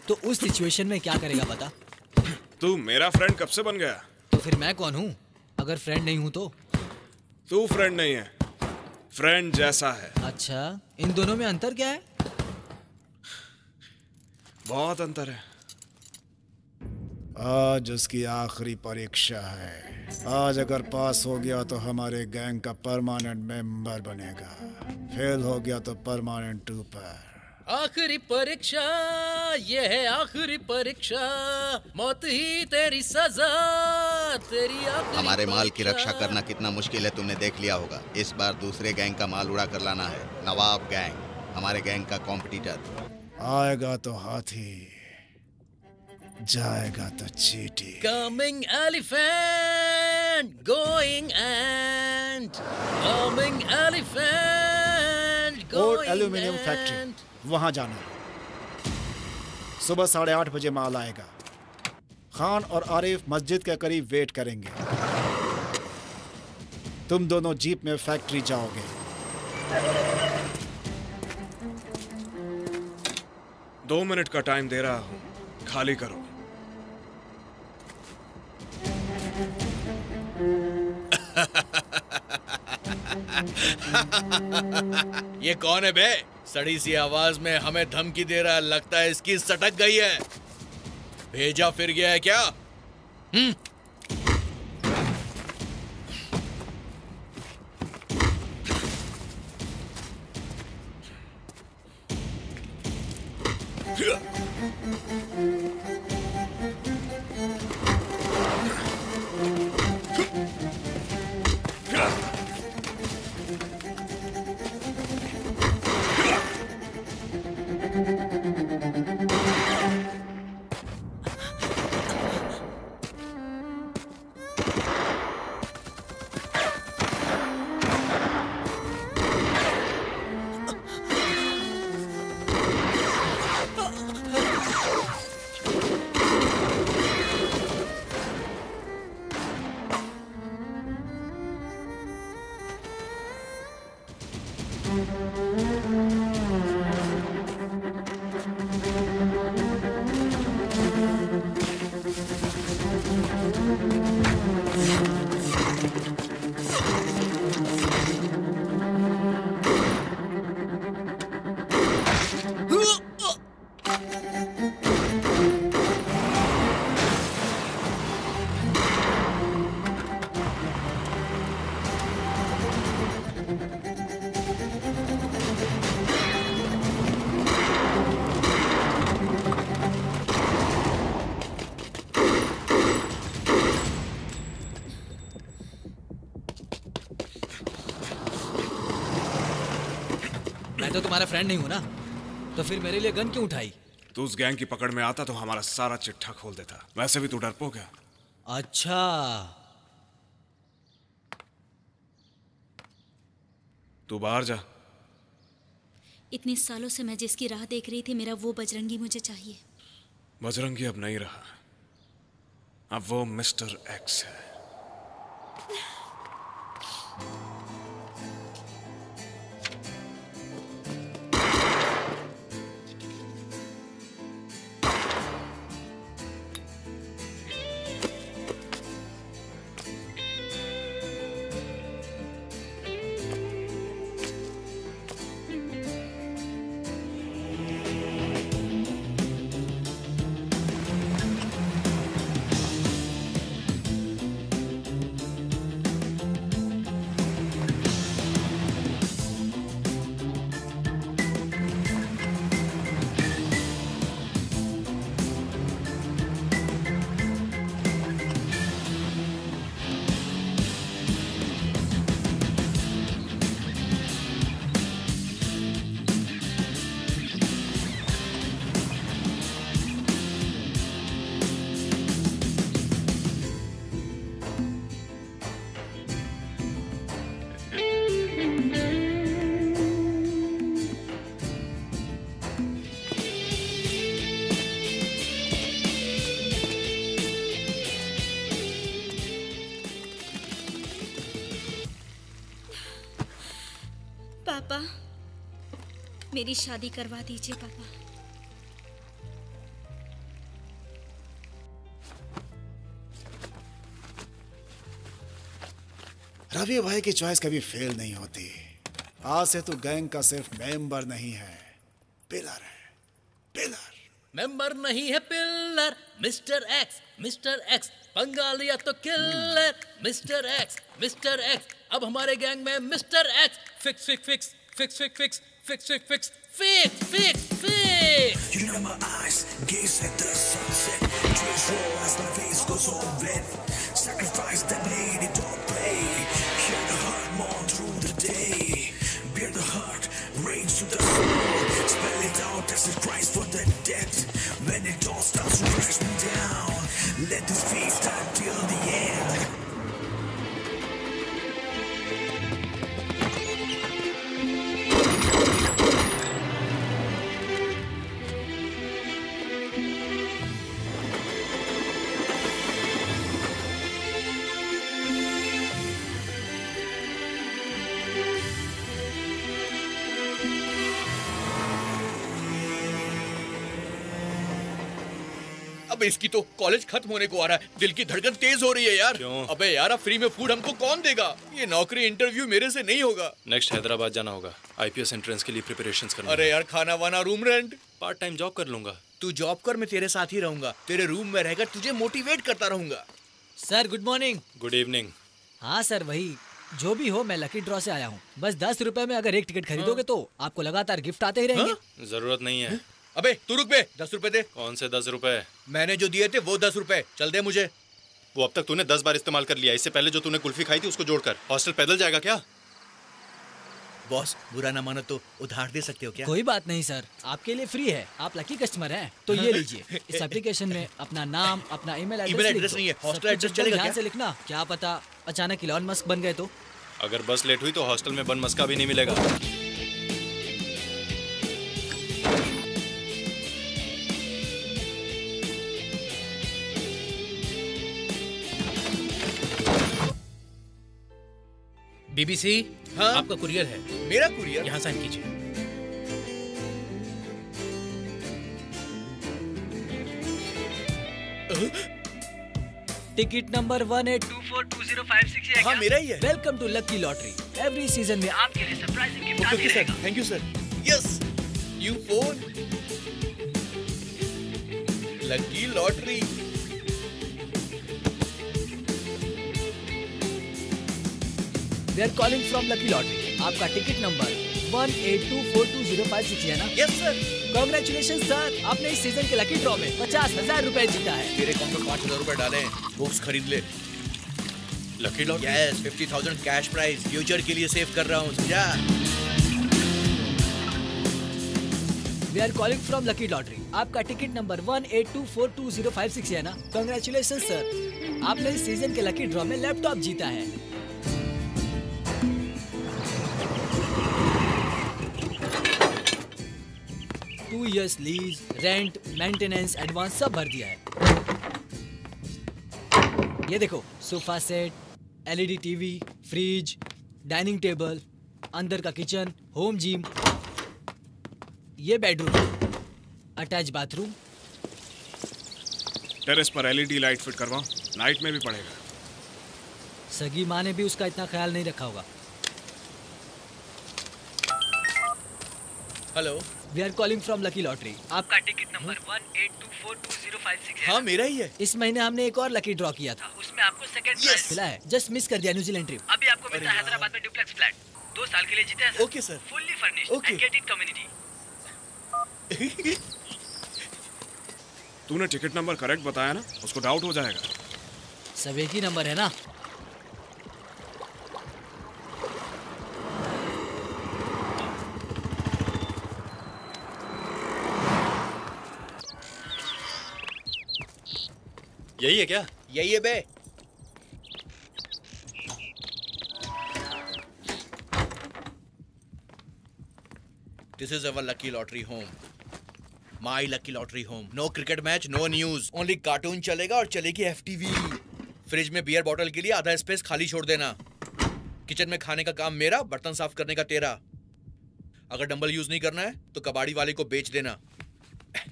तो उस सिचुएशन में क्या करेगा बता? तू मेरा फ्रेंड कब से बन गया? तो फिर मैं कौन हूँ अगर फ्रेंड नहीं हूँ तो? तू फ्रेंड नहीं है, फ्रेंड जैसा है। अच्छा, इन दोनों में अंतर क्या है? बहुत अंतर है। आज उसकी आखिरी परीक्षा है। आज अगर पास हो गया तो हमारे गैंग का परमानेंट मेंबर बनेगा, फेल हो गया तो परमानेंट टूपर। आखिरी परीक्षा, ये है आखिरी परीक्षा, मौत ही तेरी सजा, तेरी आखिरी। हमारे माल की रक्षा करना कितना मुश्किल है तुमने देख लिया होगा। इस बार दूसरे गैंग का माल उड़ा कर लाना है। नवाब गैंग, हमारे गैंग का कॉम्पिटिटर। आएगा तो हाथी, जाएगा तो चींटी। Coming elephant, going ant, coming elephant, court going aluminium ant. Factory, वहां जाना है। सुबह 8:30 बजे माल आएगा। खान और आरिफ मस्जिद के करीब वेट करेंगे। तुम दोनों जीप में फैक्ट्री जाओगे। 2 मिनट का टाइम दे रहा हूँ, खाली करो। ये कौन है बे? सड़ी सी आवाज में हमें धमकी दे रहा है। लगता है इसकी सटक गई है। भेजा फिर गया है क्या? मैं तो तुम्हारा फ्रेंड नहीं हूं ना, तो फिर मेरे लिए गन क्यों उठाई? तू उस गैंग की पकड़ में आता तो हमारा सारा चिट्ठा खोल देता। वैसे भी तू डरपोक है। अच्छा, तू बाहर जा। इतने सालों से मैं जिसकी राह देख रही थी, मेरा वो बजरंगी मुझे चाहिए। बजरंगी अब नहीं रहा, अब वो मिस्टर एक्स है। मेरी शादी करवा दीजिए पापा। रवि भाई की चॉइस कभी फेल नहीं होती। आज से तू गैंग का सिर्फ मेंबर नहीं है, पिलर है, पिलर। मेंबर नहीं है पिलर, मिस्टर एक्स पंगा लिया तो किलर। मिस्टर एक्स अब हमारे गैंग में mister x. Fix fix fix fix fix fix fix fix fix fix fix fix. You know my eyes gaze at the sunset, tears roll as my face goes all red. Sacrifice that made it all pay. Hear the heart mourn through the day. Bear the heart, rage to the soul. Spell it out as it cries for the death. When it all starts to crash me down, let this feast start till the end. अबे इसकी तो कॉलेज खत्म होने को आ रहा है, दिल की धड़कन तेज हो रही है यार। क्यों? अबे यार अब फ्री में फूड हमको कौन देगा? ये नौकरी इंटरव्यू मेरे से नहीं होगा। नेक्स्ट हैदराबाद जाना होगा, आईपीएस एंट्रेंस के लिए प्रिपरेशंस करना। अरे यार खाना वाना room rent. Part time job कर लूंगा। तू जॉब कर, मैं तेरे साथ ही रहूंगा, तेरे रूम में रहकर तुझे मोटिवेट करता रहूंगा। Sir good morning. Good evening. हाँ सर वही जो भी हो, मैं लकी ड्रॉ से आया हूँ। बस 10 रुपए में अगर एक टिकट खरीदोगे तो आपको लगातार गिफ्ट आते ही रहेंगे। जरूरत नहीं है। अबे तू रुक बे, 10 रुपए दे। कौन से 10 रुपए? मैंने जो दिए थे वो 10 रुपए, चल दे मुझे। वो अब तक तूने 10 बार इस्तेमाल कर लिया, इससे पहले जो तूने कुल्फी खाई थी उसको जोड़कर। हॉस्टल पैदल जाएगा क्या? बॉस बुरा ना मानो तो उधार दे सकते हो क्या? कोई बात नहीं सर, आपके लिए फ्री है, आप लकी कस्टमर हैं। तो ये लीजिए, इस एप्लीकेशन में अपना नाम, अपना ईमेल एड्रेस नहीं है, हॉस्टल एड्रेस चलेगा क्या? ध्यान से लिखना, क्या पता अचानक इलॉन मस्क बन गए तो। अगर बस लेट हुई तो हॉस्टल में बन मस्का भी नहीं मिलेगा। बीबीसी, हाँ? आपका कुरियर है। मेरा कुरियर? यहाँ साइन कीजिए। Ticket number 18242056। हाँ मेरा ही है। Welcome to lucky lottery. Every season में आपके लिए सरप्राइजिंग गिफ्ट आते रहेगा। Thank you sir. Yes, you phone lucky lottery. We are calling from lucky lottery. आपका टिकट नंबर 18242056 है ना? Yes sir. कांग्रेचुलेशन सर, आपने इस सीजन के लकी ड्रॉ में 50,000 रुपए जीता है। तेरे अकाउंट में 5,000 रुपए डाले हैं, बुक्स खरीद ले। Lucky lottery? Yes, 50,000 cash prize future के लिए सेव कर रहा हूँ, समझा? We are calling from lucky lottery. आपका टिकट नंबर 18242056 है ना? कांग्रेचुलेशन सर, आपने इस सीजन के लकी ड्रॉ में लैपटॉप जीता है। 2 years lease, rent, maintenance, advance सब भर दिया है। ये देखो, sofa set, LED TV, fridge, dining table, अंदर का किचन, होम जिम, ये बेडरूम, अटैच बाथरूम। टेरेस पर एलईडी लाइट फिट करवाओ, नाइट में भी पड़ेगा। सगी माँ ने भी उसका इतना ख्याल नहीं रखा होगा। Hello, we are calling from lucky lottery. आपका टिकट नंबर 18242056 है। हाँ मेरा ही है। इस महीने हमने एक और लकी ड्रॉ किया था, उसमें आपको सेकंड प्राइज मिला है। जस्ट मिस कर दिया न्यूजीलैंड ट्रिप। अभी आपको मिलता है हैदराबाद में डुप्लेक्स फ्लैट, 2 साल के लिए जीते हैं। Okay sir. Fully furnished and gated community. तूने टिकट नंबर करेक्ट बताया ना, उसको डाउट हो जाएगा। सब एक ही नंबर है ना? यही है क्या? यही है बे। This is our lucky lottery home, my lucky lottery home. No cricket match, no news, only cartoon चलेगा और चलेगी FTV। फ्रिज में बियर बॉटल के लिए आधा स्पेस खाली छोड़ देना। किचन में खाने का काम मेरा, बर्तन साफ करने का तेरा। अगर डंबल यूज नहीं करना है तो कबाड़ी वाले को बेच देना।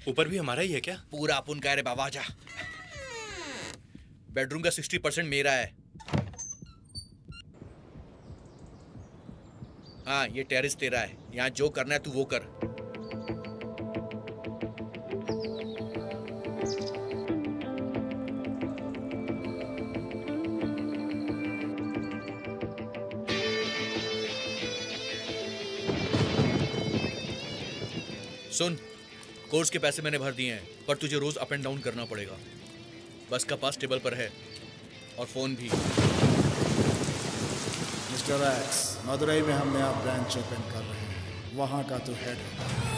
ऊपर भी हमारा ही है क्या? पूरा अपन का है रे बाबा। जा, बेडरूम का 60% मेरा है। हाँ, ये टेरेस तेरा है, यहाँ जो करना है तू वो कर। सुन, कोर्स के पैसे मैंने भर दिए हैं, पर तुझे रोज अप एंड डाउन करना पड़ेगा। बस का पास टेबल पर है और फोन भी। मिस्टर एक्स, मदुरई में हम नया ब्रांच ओपन कर रहे हैं, वहाँ का तो हेड है।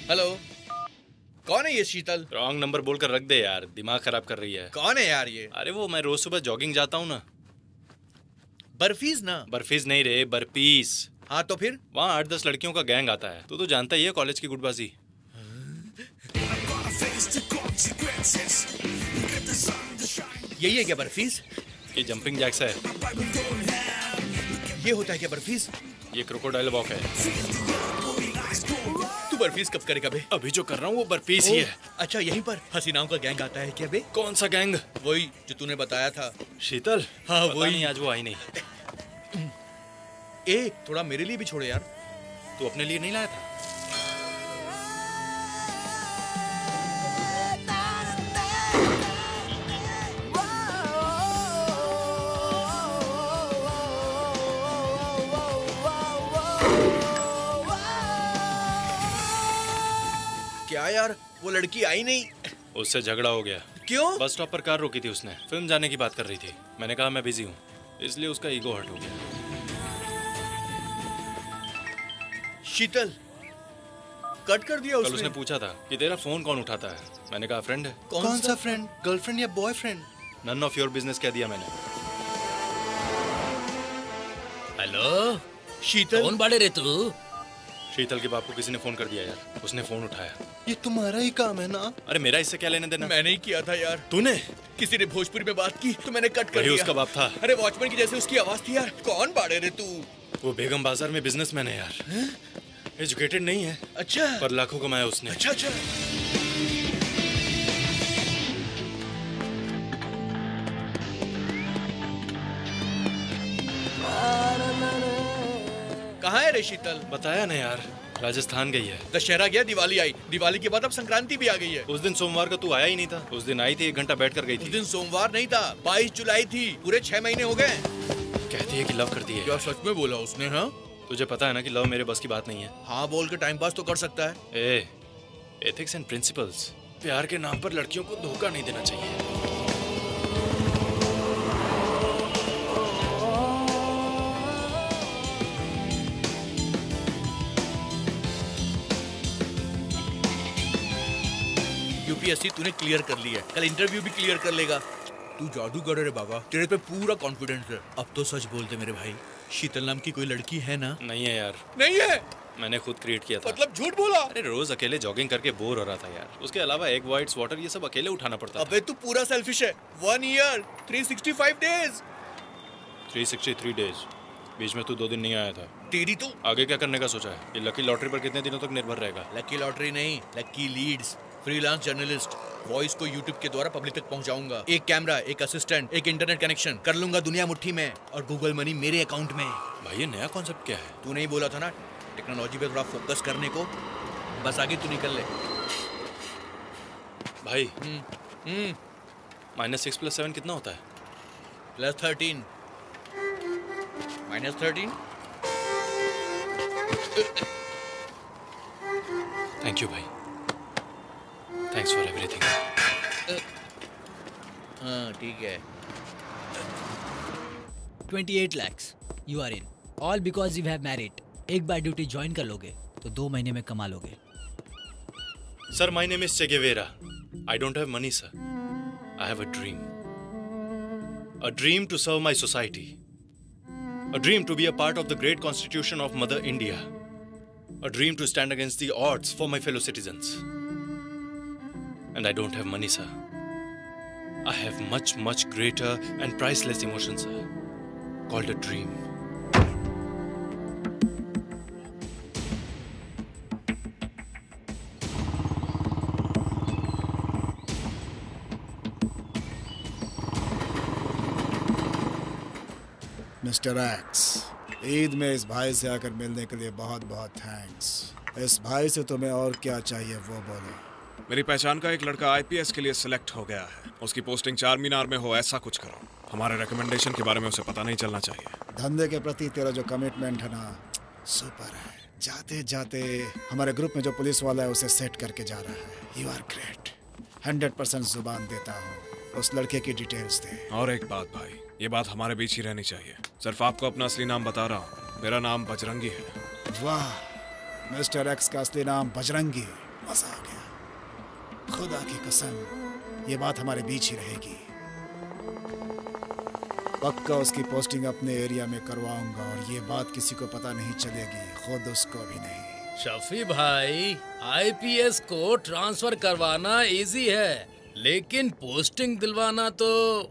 हेलो, कौन है ये शीतल? रॉन्ग नंबर बोलकर रख दे यार, दिमाग खराब कर रही है। कौन है यार ये? अरे वो मैं रोज सुबह जॉगिंग जाता हूँ ना। बर्फीज ना? बर्फीज नहीं रे, बर्पीस। हाँ तो फिर? वहाँ 8-10 लड़कियों का गैंग आता है, तू तो जानता ही है कॉलेज की गुटबाजी। यही है क्या बर्फीज? ये जंपिंग जैक्स है। ये होता है क्या बर्फीज? ये क्रोकोडाइल वॉक है। तू बर्फीज कब करेगा बे? अभी जो कर रहा हूँ वो बर्फीज ही है। अच्छा, यहीं पर हसीनाओं का गैंग आता है क्या बे? कौन सा गैंग? वही जो तूने बताया था। शीतल? हाँ वही। नहीं, आज वो आई नहीं। ए, थोड़ा मेरे लिए भी छोड़े यार। तू अपने लिए नहीं लाया था? क्या यार, वो लड़की आई नहीं? उससे झगड़ा हो गया। क्यों? बस स्टॉप पर कार रोकी थी उसने, फिल्म जाने की बात कर रही थी। मैंने कहा मैं बिजी हूँ, इसलिए उसका ईगो हर्ट हो गया। शीतल, कट कर दिया उसने। कल उसने पूछा था कि तेरा फोन कौन उठाता है, मैंने कहा फ्रेंड है। कौन सा फ्रेंड? गर्लफ्रेंड या boyfriend? None of your business कह दिया मैंने। हेलो शीतल, कौन बाड़े रे तू? शीतल के बाप को किसी ने फोन कर दिया यार, उसने फोन उठाया। ये तुम्हारा ही काम है ना? अरे मेरा इससे क्या लेने देना? मैंने ही किया था यार। तूने? किसी ने भोजपुरी में बात की तो मैंने कट कर दिया। उसका बाप था। अरे वॉचमैन की जैसे उसकी आवाज थी यार। कौन बाड़े रे तू? वो बेगम बाजार में बिजनेसमैन है यार। एजुकेटेड नहीं है। अच्छा। पर लाखों कमाया उसने। अच्छा अच्छा। कहाँ है रे शीतल? बताया ना यार, राजस्थान गई है। दशहरा गया, दिवाली आई, दिवाली के बाद अब संक्रांति भी आ गई है। उस दिन सोमवार का तू आया ही नहीं था। उस दिन आई थी, 1 घंटा बैठ कर गई थी। उस दिन सोमवार नहीं था, 22 जुलाई थी। पूरे 6 महीने हो गए। कहती है कि लव करती है। क्या सच में बोला उसने? हाँ, तुझे पता है ना कि लव मेरे बस की बात नहीं है। हाँ बोल के टाइम पास तो कर सकता है। Ethics and principles. प्यार के नाम पर लड़कियों को धोखा नहीं देना चाहिए। यूपीएससी तूने क्लियर कर ली है, कल इंटरव्यू भी क्लियर कर लेगा। तू जादूगर है रे बाबा, तेरे पे पूरा कॉन्फिडेंस है। अब तो सच बोलते मेरे भाई, शीतल नाम की कोई लड़की है ना? नहीं है यार। नहीं है? मैंने खुद क्रिएट किया था। मतलब झूठ बोला? अरे रोज अकेले जॉगिंग करके बोर हो रहा था यार। उसके अलावा एग वाइट्स, वाटर, ये सब अकेले उठाना पड़ता था। अबे तू पूरा सेल्फिश है। 1 ईयर 365 डेज 363 डेज। बीच में तू 2 दिन नहीं आया था। तेरी तो आगे क्या करने का सोचा है? ये लकी लॉटरी पर कितने दिनों तक निर्भर रहेगा? लकी लॉटरी नहीं, lucky leads. Freelance journalist, voice को यूट्यूब के द्वारा पब्लिक तक पहुंचाऊंगा। एक कैमरा, एक असिस्टेंट, एक इंटरनेट कनेक्शन, कर लूंगा दुनिया मुट्ठी में, और गूगल मनी मेरे अकाउंट में। भाई ये नया कॉन्सेप्ट क्या है? तू नहीं बोला था ना टेक्नोलॉजी पे थोड़ा फोकस करने को? बस आगे तू निकल ले भाई। -6 + 7 कितना होता है? +13 -13 थैंक यू भाई, थैंक्स फॉर एवरीथिंग। हाँ ठीक है। 28 lakhs you are in, all because you have married। एक बार ड्यूटी ज्वाइन कर लोगे तो 2 महीने में कमा लोगे। Sir, my name is Che Guevara. I don't have money, sir. I have a dream. A dream to serve my society. A dream to be a part of the great constitution of Mother India. A dream to stand against the odds for my fellow citizens. And I don't have money, sir. I have much, much greater and priceless emotion, sir, called a dream. Mister x, Eid में इस भाई से आकर मिलने के लिए बहुत बहुत थैंक्स। इस भाई से तुम्हें और क्या चाहिए वो बोलो। मेरी पहचान का एक लड़का आईपीएस के लिए सिलेक्ट हो गया है। उसकी पोस्टिंग 4 मीनार में हो, ऐसा कुछ करो। हमारे रिकमेंडेशन के बारे में उसे पता नहीं चलना चाहिए। धंधे के प्रति तेरा जो कमिटमेंट है ना, सुपर है। जाते जाते हमारे ग्रुप में जो पुलिस वाला है उसे सेट करके जा रहा है। You are great. 100% जुबान देता हूँ। उस लड़के की डिटेल्स दे। और एक बात भाई, ये बात हमारे बीच ही रहनी चाहिए। सिर्फ आपको अपना असली नाम बता रहा हूँ, मेरा नाम बजरंगी है। वाह, मिस्टर एक्स का असली नाम बजरंगी। मजा आ गया। खुदा की कसम, ये बात हमारे बीच ही रहेगी। पक्का उसकी पोस्टिंग अपने एरिया में करवाऊंगा और ये बात किसी को पता नहीं चलेगी, खुद उसको भी नहीं। शफी भाई, आईपीएस को ट्रांसफर करवाना इजी है, लेकिन पोस्टिंग दिलवाना तो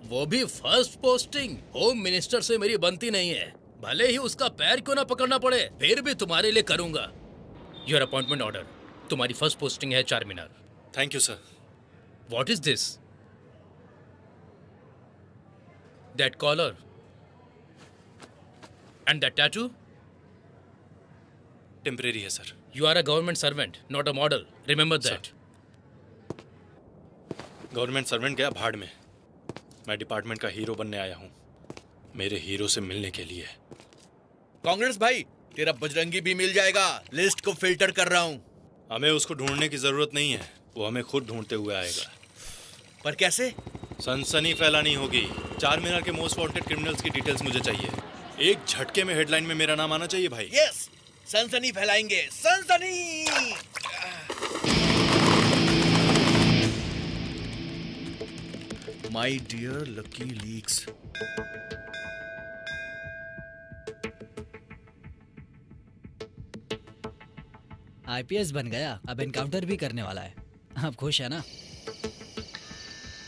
वो भी फर्स्ट पोस्टिंग। होम मिनिस्टर से मेरी बनती नहीं है, भले ही उसका पैर क्यों ना पकड़ना पड़े, फिर भी तुम्हारे लिए करूंगा। Your appointment order. तुम्हारी फर्स्ट पोस्टिंग है 4 मीनार। Thank you sir. What is this? That collar and that tattoo? Temporary है sir. You are a government servant, not a model, remember that. Government servant गया भाड़ में। मैं डिपार्टमेंट का हीरो बनने आया हूँ, मेरे हीरो से मिलने के लिए। कांग्रेस भाई, तेरा बजरंगी भी मिल जाएगा। लिस्ट को फिल्टर कर रहा हूँ। हमें उसको ढूंढने की जरूरत नहीं है, वो हमें खुद ढूंढते हुए आएगा। पर कैसे? सनसनी फैलानी होगी। 4 मीनार के मोस्ट वांटेड क्रिमिनल्स की डिटेल्स मुझे चाहिए। एक झटके में हेडलाइन में मेरा नाम आना चाहिए भाई। यस, सनसनी फैलाएंगे, सनसनी। My dear lucky leaks. IPS बन गया, अब एनकाउंटर भी करने वाला है। आप खुश है ना?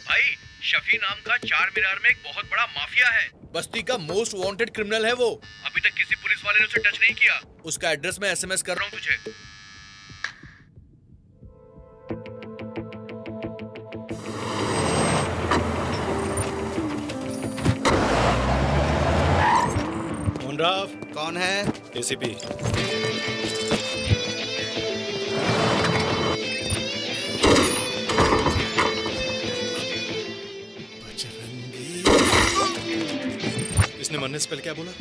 भाई, शफी नाम का 4 मीनार में एक बहुत बड़ा माफिया है। बस्ती का मोस्ट वांटेड क्रिमिनल है वो। अभी तक किसी पुलिस वाले ने उसे टच नहीं किया। उसका एड्रेस मैं एसएमएस कर रहा हूँ तुझे। राव। कौन है? एसीपी। इसने मरने से पहले क्या बोला?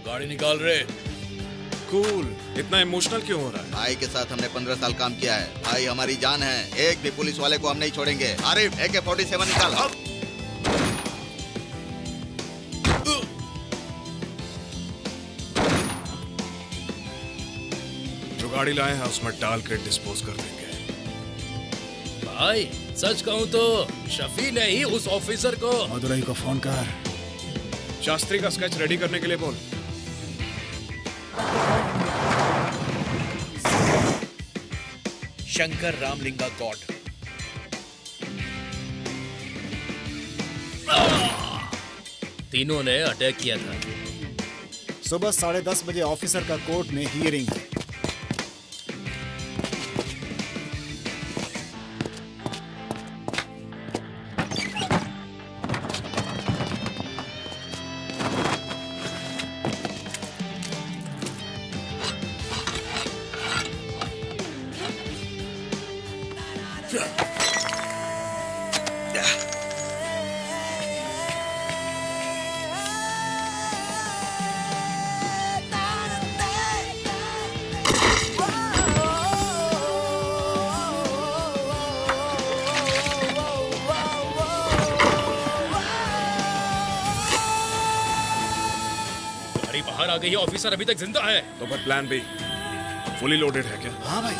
गाड़ी निकाल रहे। कूल, इतना इमोशनल क्यों हो रहा है? भाई के साथ हमने 15 साल काम किया है। भाई हमारी जान है। एक भी पुलिस वाले को हम नहीं छोड़ेंगे। आरिफ, AK-47 निकाल। अब जो गाड़ी लाए हैं उसमें डाल कर डिस्पोज कर देंगे। भाई सच कहूँ तो शफी ने ही उस ऑफिसर को। मदुरई को फोन कर। शास्त्री का स्केच रेडी करने के लिए बोल। शंकर रामलिंगा गॉड। तीनों ने अटैक किया था। सुबह 10:30 बजे ऑफिसर का कोर्ट में हियरिंग है। गाड़ी बाहर आ गई है, ऑफिसर अभी तक जिंदा है। तो फिर प्लान बी फुली लोडेड है क्या? हाँ भाई।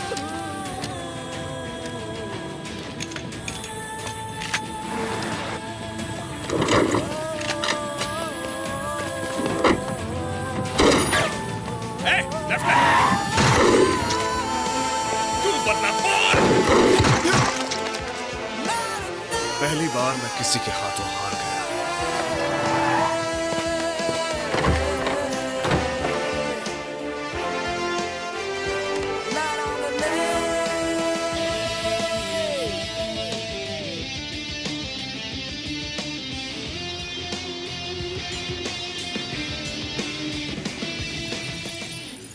पहली बार मैं किसी के हाथों हार गया।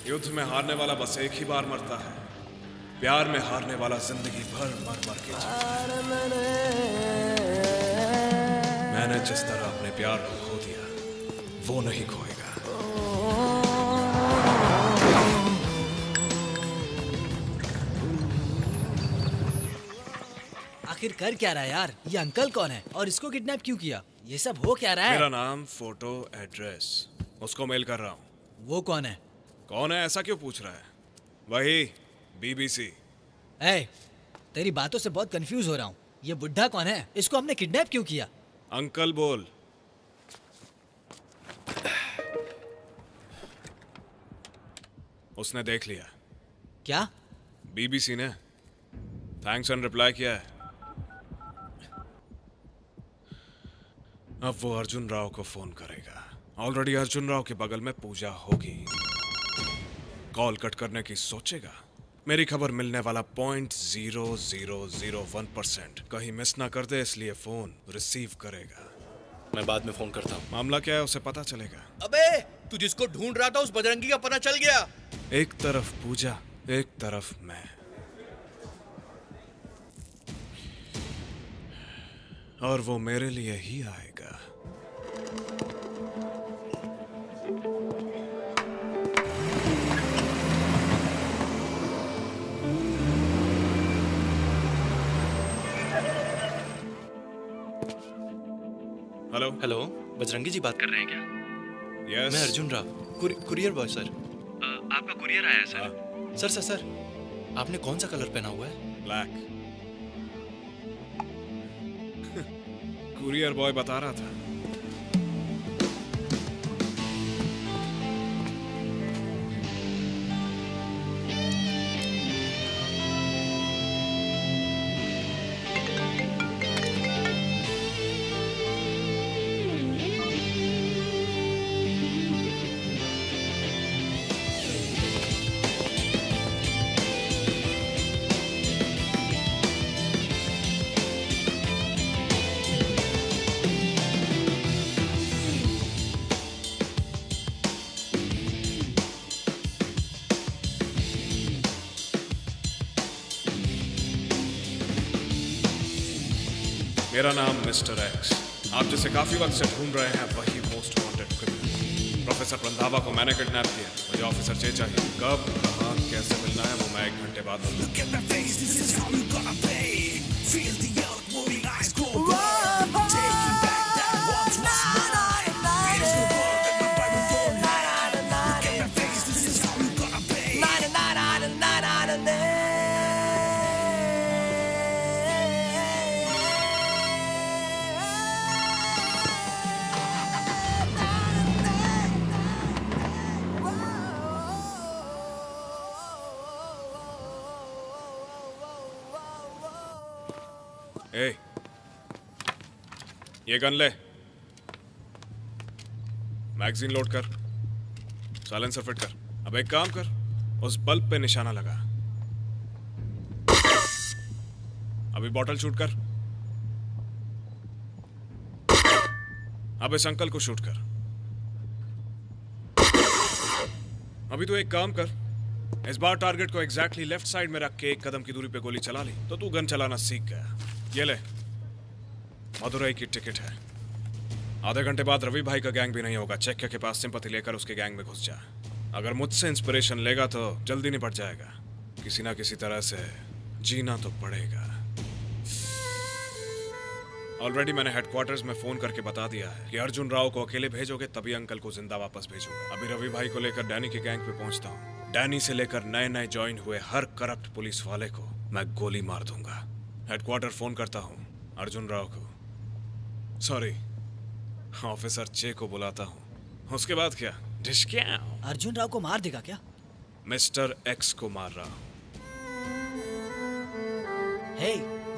युद्ध में हारने वाला बस एक ही बार मरता है, प्यार में हारने वाला जिंदगी भर मर मर के जीता है। मैंने जिस तरह अपने प्यार को खो दिया, वो नहीं खोएगा। आखिर कर क्या रहा है यार? ये अंकल कौन है और इसको किडनैप क्यों किया? ये सब हो क्या रहा है? मेरा नाम, फोटो, एड्रेस उसको मेल कर रहा हूँ। वो कौन है? कौन है ऐसा क्यों पूछ रहा है? वही बीबीसी। ए, तेरी बातों से बहुत कंफ्यूज हो रहा हूँ। ये बुढ़ा कौन है? इसको हमने किडनैप क्यों किया? अंकल बोल। उसने देख लिया। क्या? बीबीसी ने थैंक्स एंड रिप्लाई किया है। अब वो अर्जुन राव को फोन करेगा। ऑलरेडी अर्जुन राव के बगल में पूजा होगी। कॉल कट करने की सोचेगा। मेरी खबर मिलने वाला 0.0001% कहीं मिस ना कर दे, इसलिए फोन रिसीव करेगा। मैं बाद में फोन करता हूँ। मामला क्या है उसे पता चलेगा। अबे तू जिसको ढूंढ रहा था उस बजरंगी का पता चल गया। एक तरफ पूजा, एक तरफ मैं। और वो मेरे लिए ही आएगा। हेलो हेलो, बजरंगी जी बात कर रहे हैं क्या? यस, मैं Arjun Rao, courier boy sir. आपका कुरियर आया है सर। सर आपने कौन सा कलर पहना हुआ है? ब्लैक। कुरियर बॉय बता रहा था। मेरा नाम मिस्टर एक्स। आप जिसे काफी वक्त से ढूंढ रहे हैं वही most wanted criminal professor Randhawa को मैंने किडनैप किया। मुझे ऑफिसर चे चाहिए। कब, कहाँ, कैसे मिलना है वो मैं 1 घंटे बाद ए, ये गन ले, मैगजीन लोड कर, साइलेंसर फिट कर। अब एक काम कर, उस बल्ब पे निशाना लगा। अभी बॉटल शूट कर। अब इस अंकल को शूट कर। अभी तो एक काम कर, इस बार टारगेट को एग्जैक्टली लेफ्ट साइड में रख के 1 कदम की दूरी पे गोली चला ली तो तू गन चलाना सीख गया। ये ले, मदुरई की टिकट है। आधे घंटे बाद रवि भाई का गैंग भी नहीं होगा। चेक के पास सिंपैथी लेकर उसके गैंग में घुस जा। अगर मुझसे इंस्पिरेशन लेगा तो जल्दी निपट जाएगा। किसी ना किसी तरह से जीना तो पड़ेगा। ऑलरेडी मैंने हेडक्वार्टर्स में फोन करके बता दिया है कि अर्जुन राव को अकेले भेजोगे तभी अंकल को जिंदा वापस भेजूंगा। अभी रवि भाई को लेकर डैनी के गैंग पे पहुंचता हूँ। डैनी से लेकर नए नए ज्वाइन हुए हर करप्ट पुलिस वाले को मैं गोली मार दूंगा। हेडक्वार्टर फोन करता हूँ अर्जुन राव को, सॉरी ऑफिसर चे को बुलाता हूँ। उसके बाद क्या? अर्जुन राव को मार देगा क्या? मिस्टर एक्स को मार रहा हूँ। हे,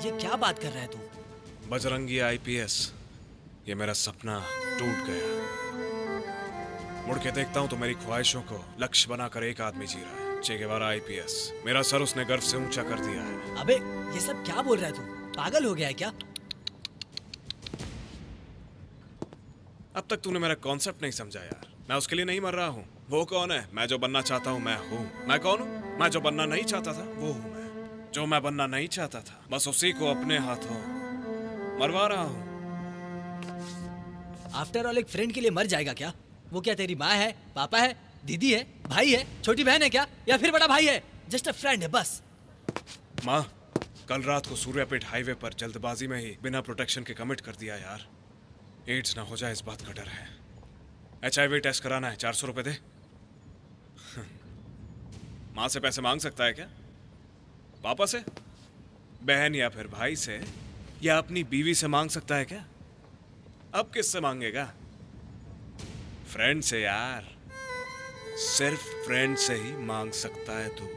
ये क्या बात कर रहा है तू? बजरंगी आईपीएस, ये मेरा सपना टूट गया। मुड़ के देखता हूँ तो मेरी ख्वाहिशों को लक्ष्य बनाकर एक आदमी जी रहा है, चे गेवारा आईपीएस। मेरा सर उसने गर्व से ऊंचा कर दिया है। अबे ये सब क्या बोल रहा है तू? पागल हो गया है क्या? अब तक तूने मेरा कॉन्सेप्ट नहीं समझा यार। मैं उसके लिए नहीं मर रहा हूँ। वो कौन है? मैं जो बनना चाहता हूँ मैं हूँ। मैं कौन हूँ? मैं जो बनना नहीं चाहता था वो हूँ। मैं जो मैं बनना नहीं चाहता था बस उसी को अपने हाथों मरवा रहा हूँ। आफ्टर ऑल एक फ्रेंड के लिए मर जाएगा क्या? वो क्या तेरी माँ है, पापा है, दीदी है, भाई है, छोटी बहन है क्या, या फिर बड़ा भाई है? जस्ट अ फ्रेंड है बस। माँ, कल रात को सूर्यापेट हाईवे पर जल्दबाजी में ही बिना प्रोटेक्शन के कमिट कर दिया यार। एड्स ना हो जाए इस बात का डर है। HIV टेस्ट कराना है, 400 रुपए दे। माँ से पैसे मांग सकता है क्या? पापा से, बहन या फिर भाई से, या अपनी बीवी से मांग सकता है क्या? अब किससे मांगेगा? फ्रेंड से यार, सिर्फ फ्रेंड से ही मांग सकता है तू।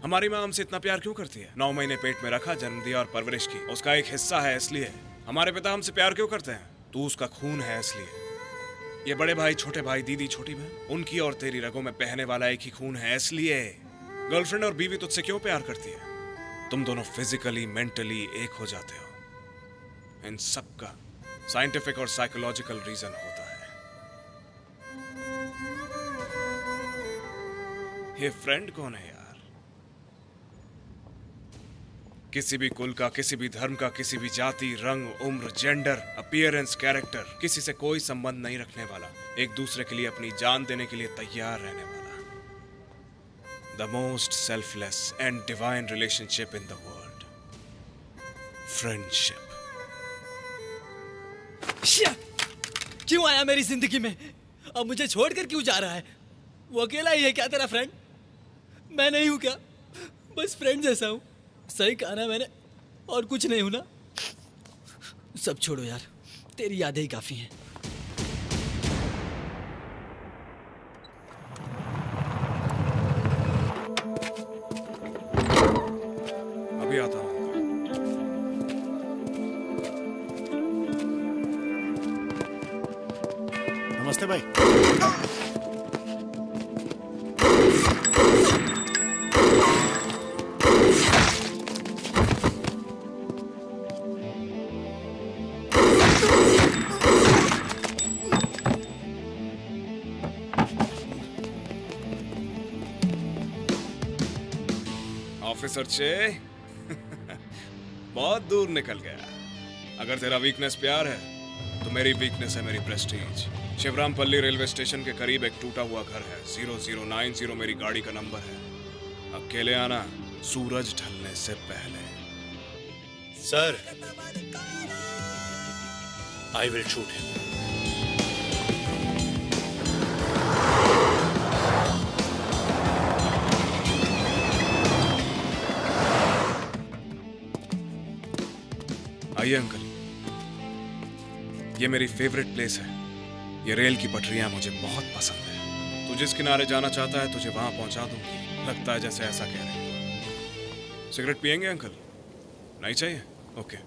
हमारी माँ हमसे इतना प्यार क्यों करती है? 9 महीने पेट में रखा, जन्म दिया और परवरिश की, उसका एक हिस्सा है इसलिए। हमारे पिता हमसे प्यार क्यों करते हैं? तू उसका खून है इसलिए। ये बड़े भाई, छोटे भाई, दीदी, छोटी बहन, उनकी और तेरी रगों में बहने वाला एक ही खून है इसलिए। गर्लफ्रेंड और बीवी तुझसे क्यों प्यार करती है? तुम दोनों फिजिकली मेंटली एक हो जाते हो। इन सब का साइंटिफिक और साइकोलॉजिकल रीजन होता है। ये फ्रेंड कौन है यार? किसी भी कुल का, किसी भी धर्म का, किसी भी जाति, रंग, उम्र, जेंडर, अपीयरेंस, कैरेक्टर, किसी से कोई संबंध नहीं रखने वाला, एक दूसरे के लिए अपनी जान देने के लिए तैयार रहने वाला। The most selfless and divine relationship in the world. Friendship. क्यों आया मेरी जिंदगी में? अब मुझे छोड़कर क्यों जा रहा है? वो अकेला ही है क्या तेरा फ्रेंड? मैं नहीं हूं क्या? बस फ्रेंड जैसा हूं। सही कहा ना मैंने? और कुछ नहीं हूं ना? सब छोड़ो यार, तेरी यादें ही काफी हैं। अभी आता हूं। नमस्ते भाई। ऑफिसर चे बहुत दूर निकल गया। अगर तेरा वीकनेस प्यार है तो मेरी वीकनेस है मेरी प्रेस्टीज। शिवरामपल्ली रेलवे स्टेशन के करीब एक टूटा हुआ घर है, 0090 मेरी गाड़ी का नंबर है। अकेले आना सूरज ढलने से पहले। Sir, I will shoot him. आइए अंकल, ये मेरी फेवरेट प्लेस है। ये रेल की पटरियां मुझे बहुत पसंद है। तू जिस किनारे जाना चाहता है तुझे वहां पहुंचा दूंगी। लगता है जैसे ऐसा कह रहे हैं। सिगरेट पियेंगे अंकल? नहीं चाहिए? ओके।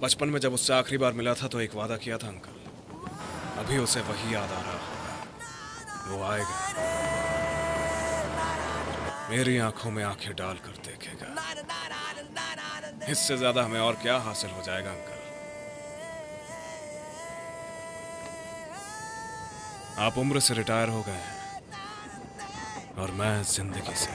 बचपन में जब उससे आखिरी बार मिला था तो एक वादा किया था अंकल। अभी उसे वही याद आ रहा होगा। वो आएगा, मेरी आंखों में आंखें डालकर देखेगा। इससे ज्यादा हमें और क्या हासिल हो जाएगा अंकल? आप उम्र से रिटायर हो गए हैं और मैं जिंदगी से।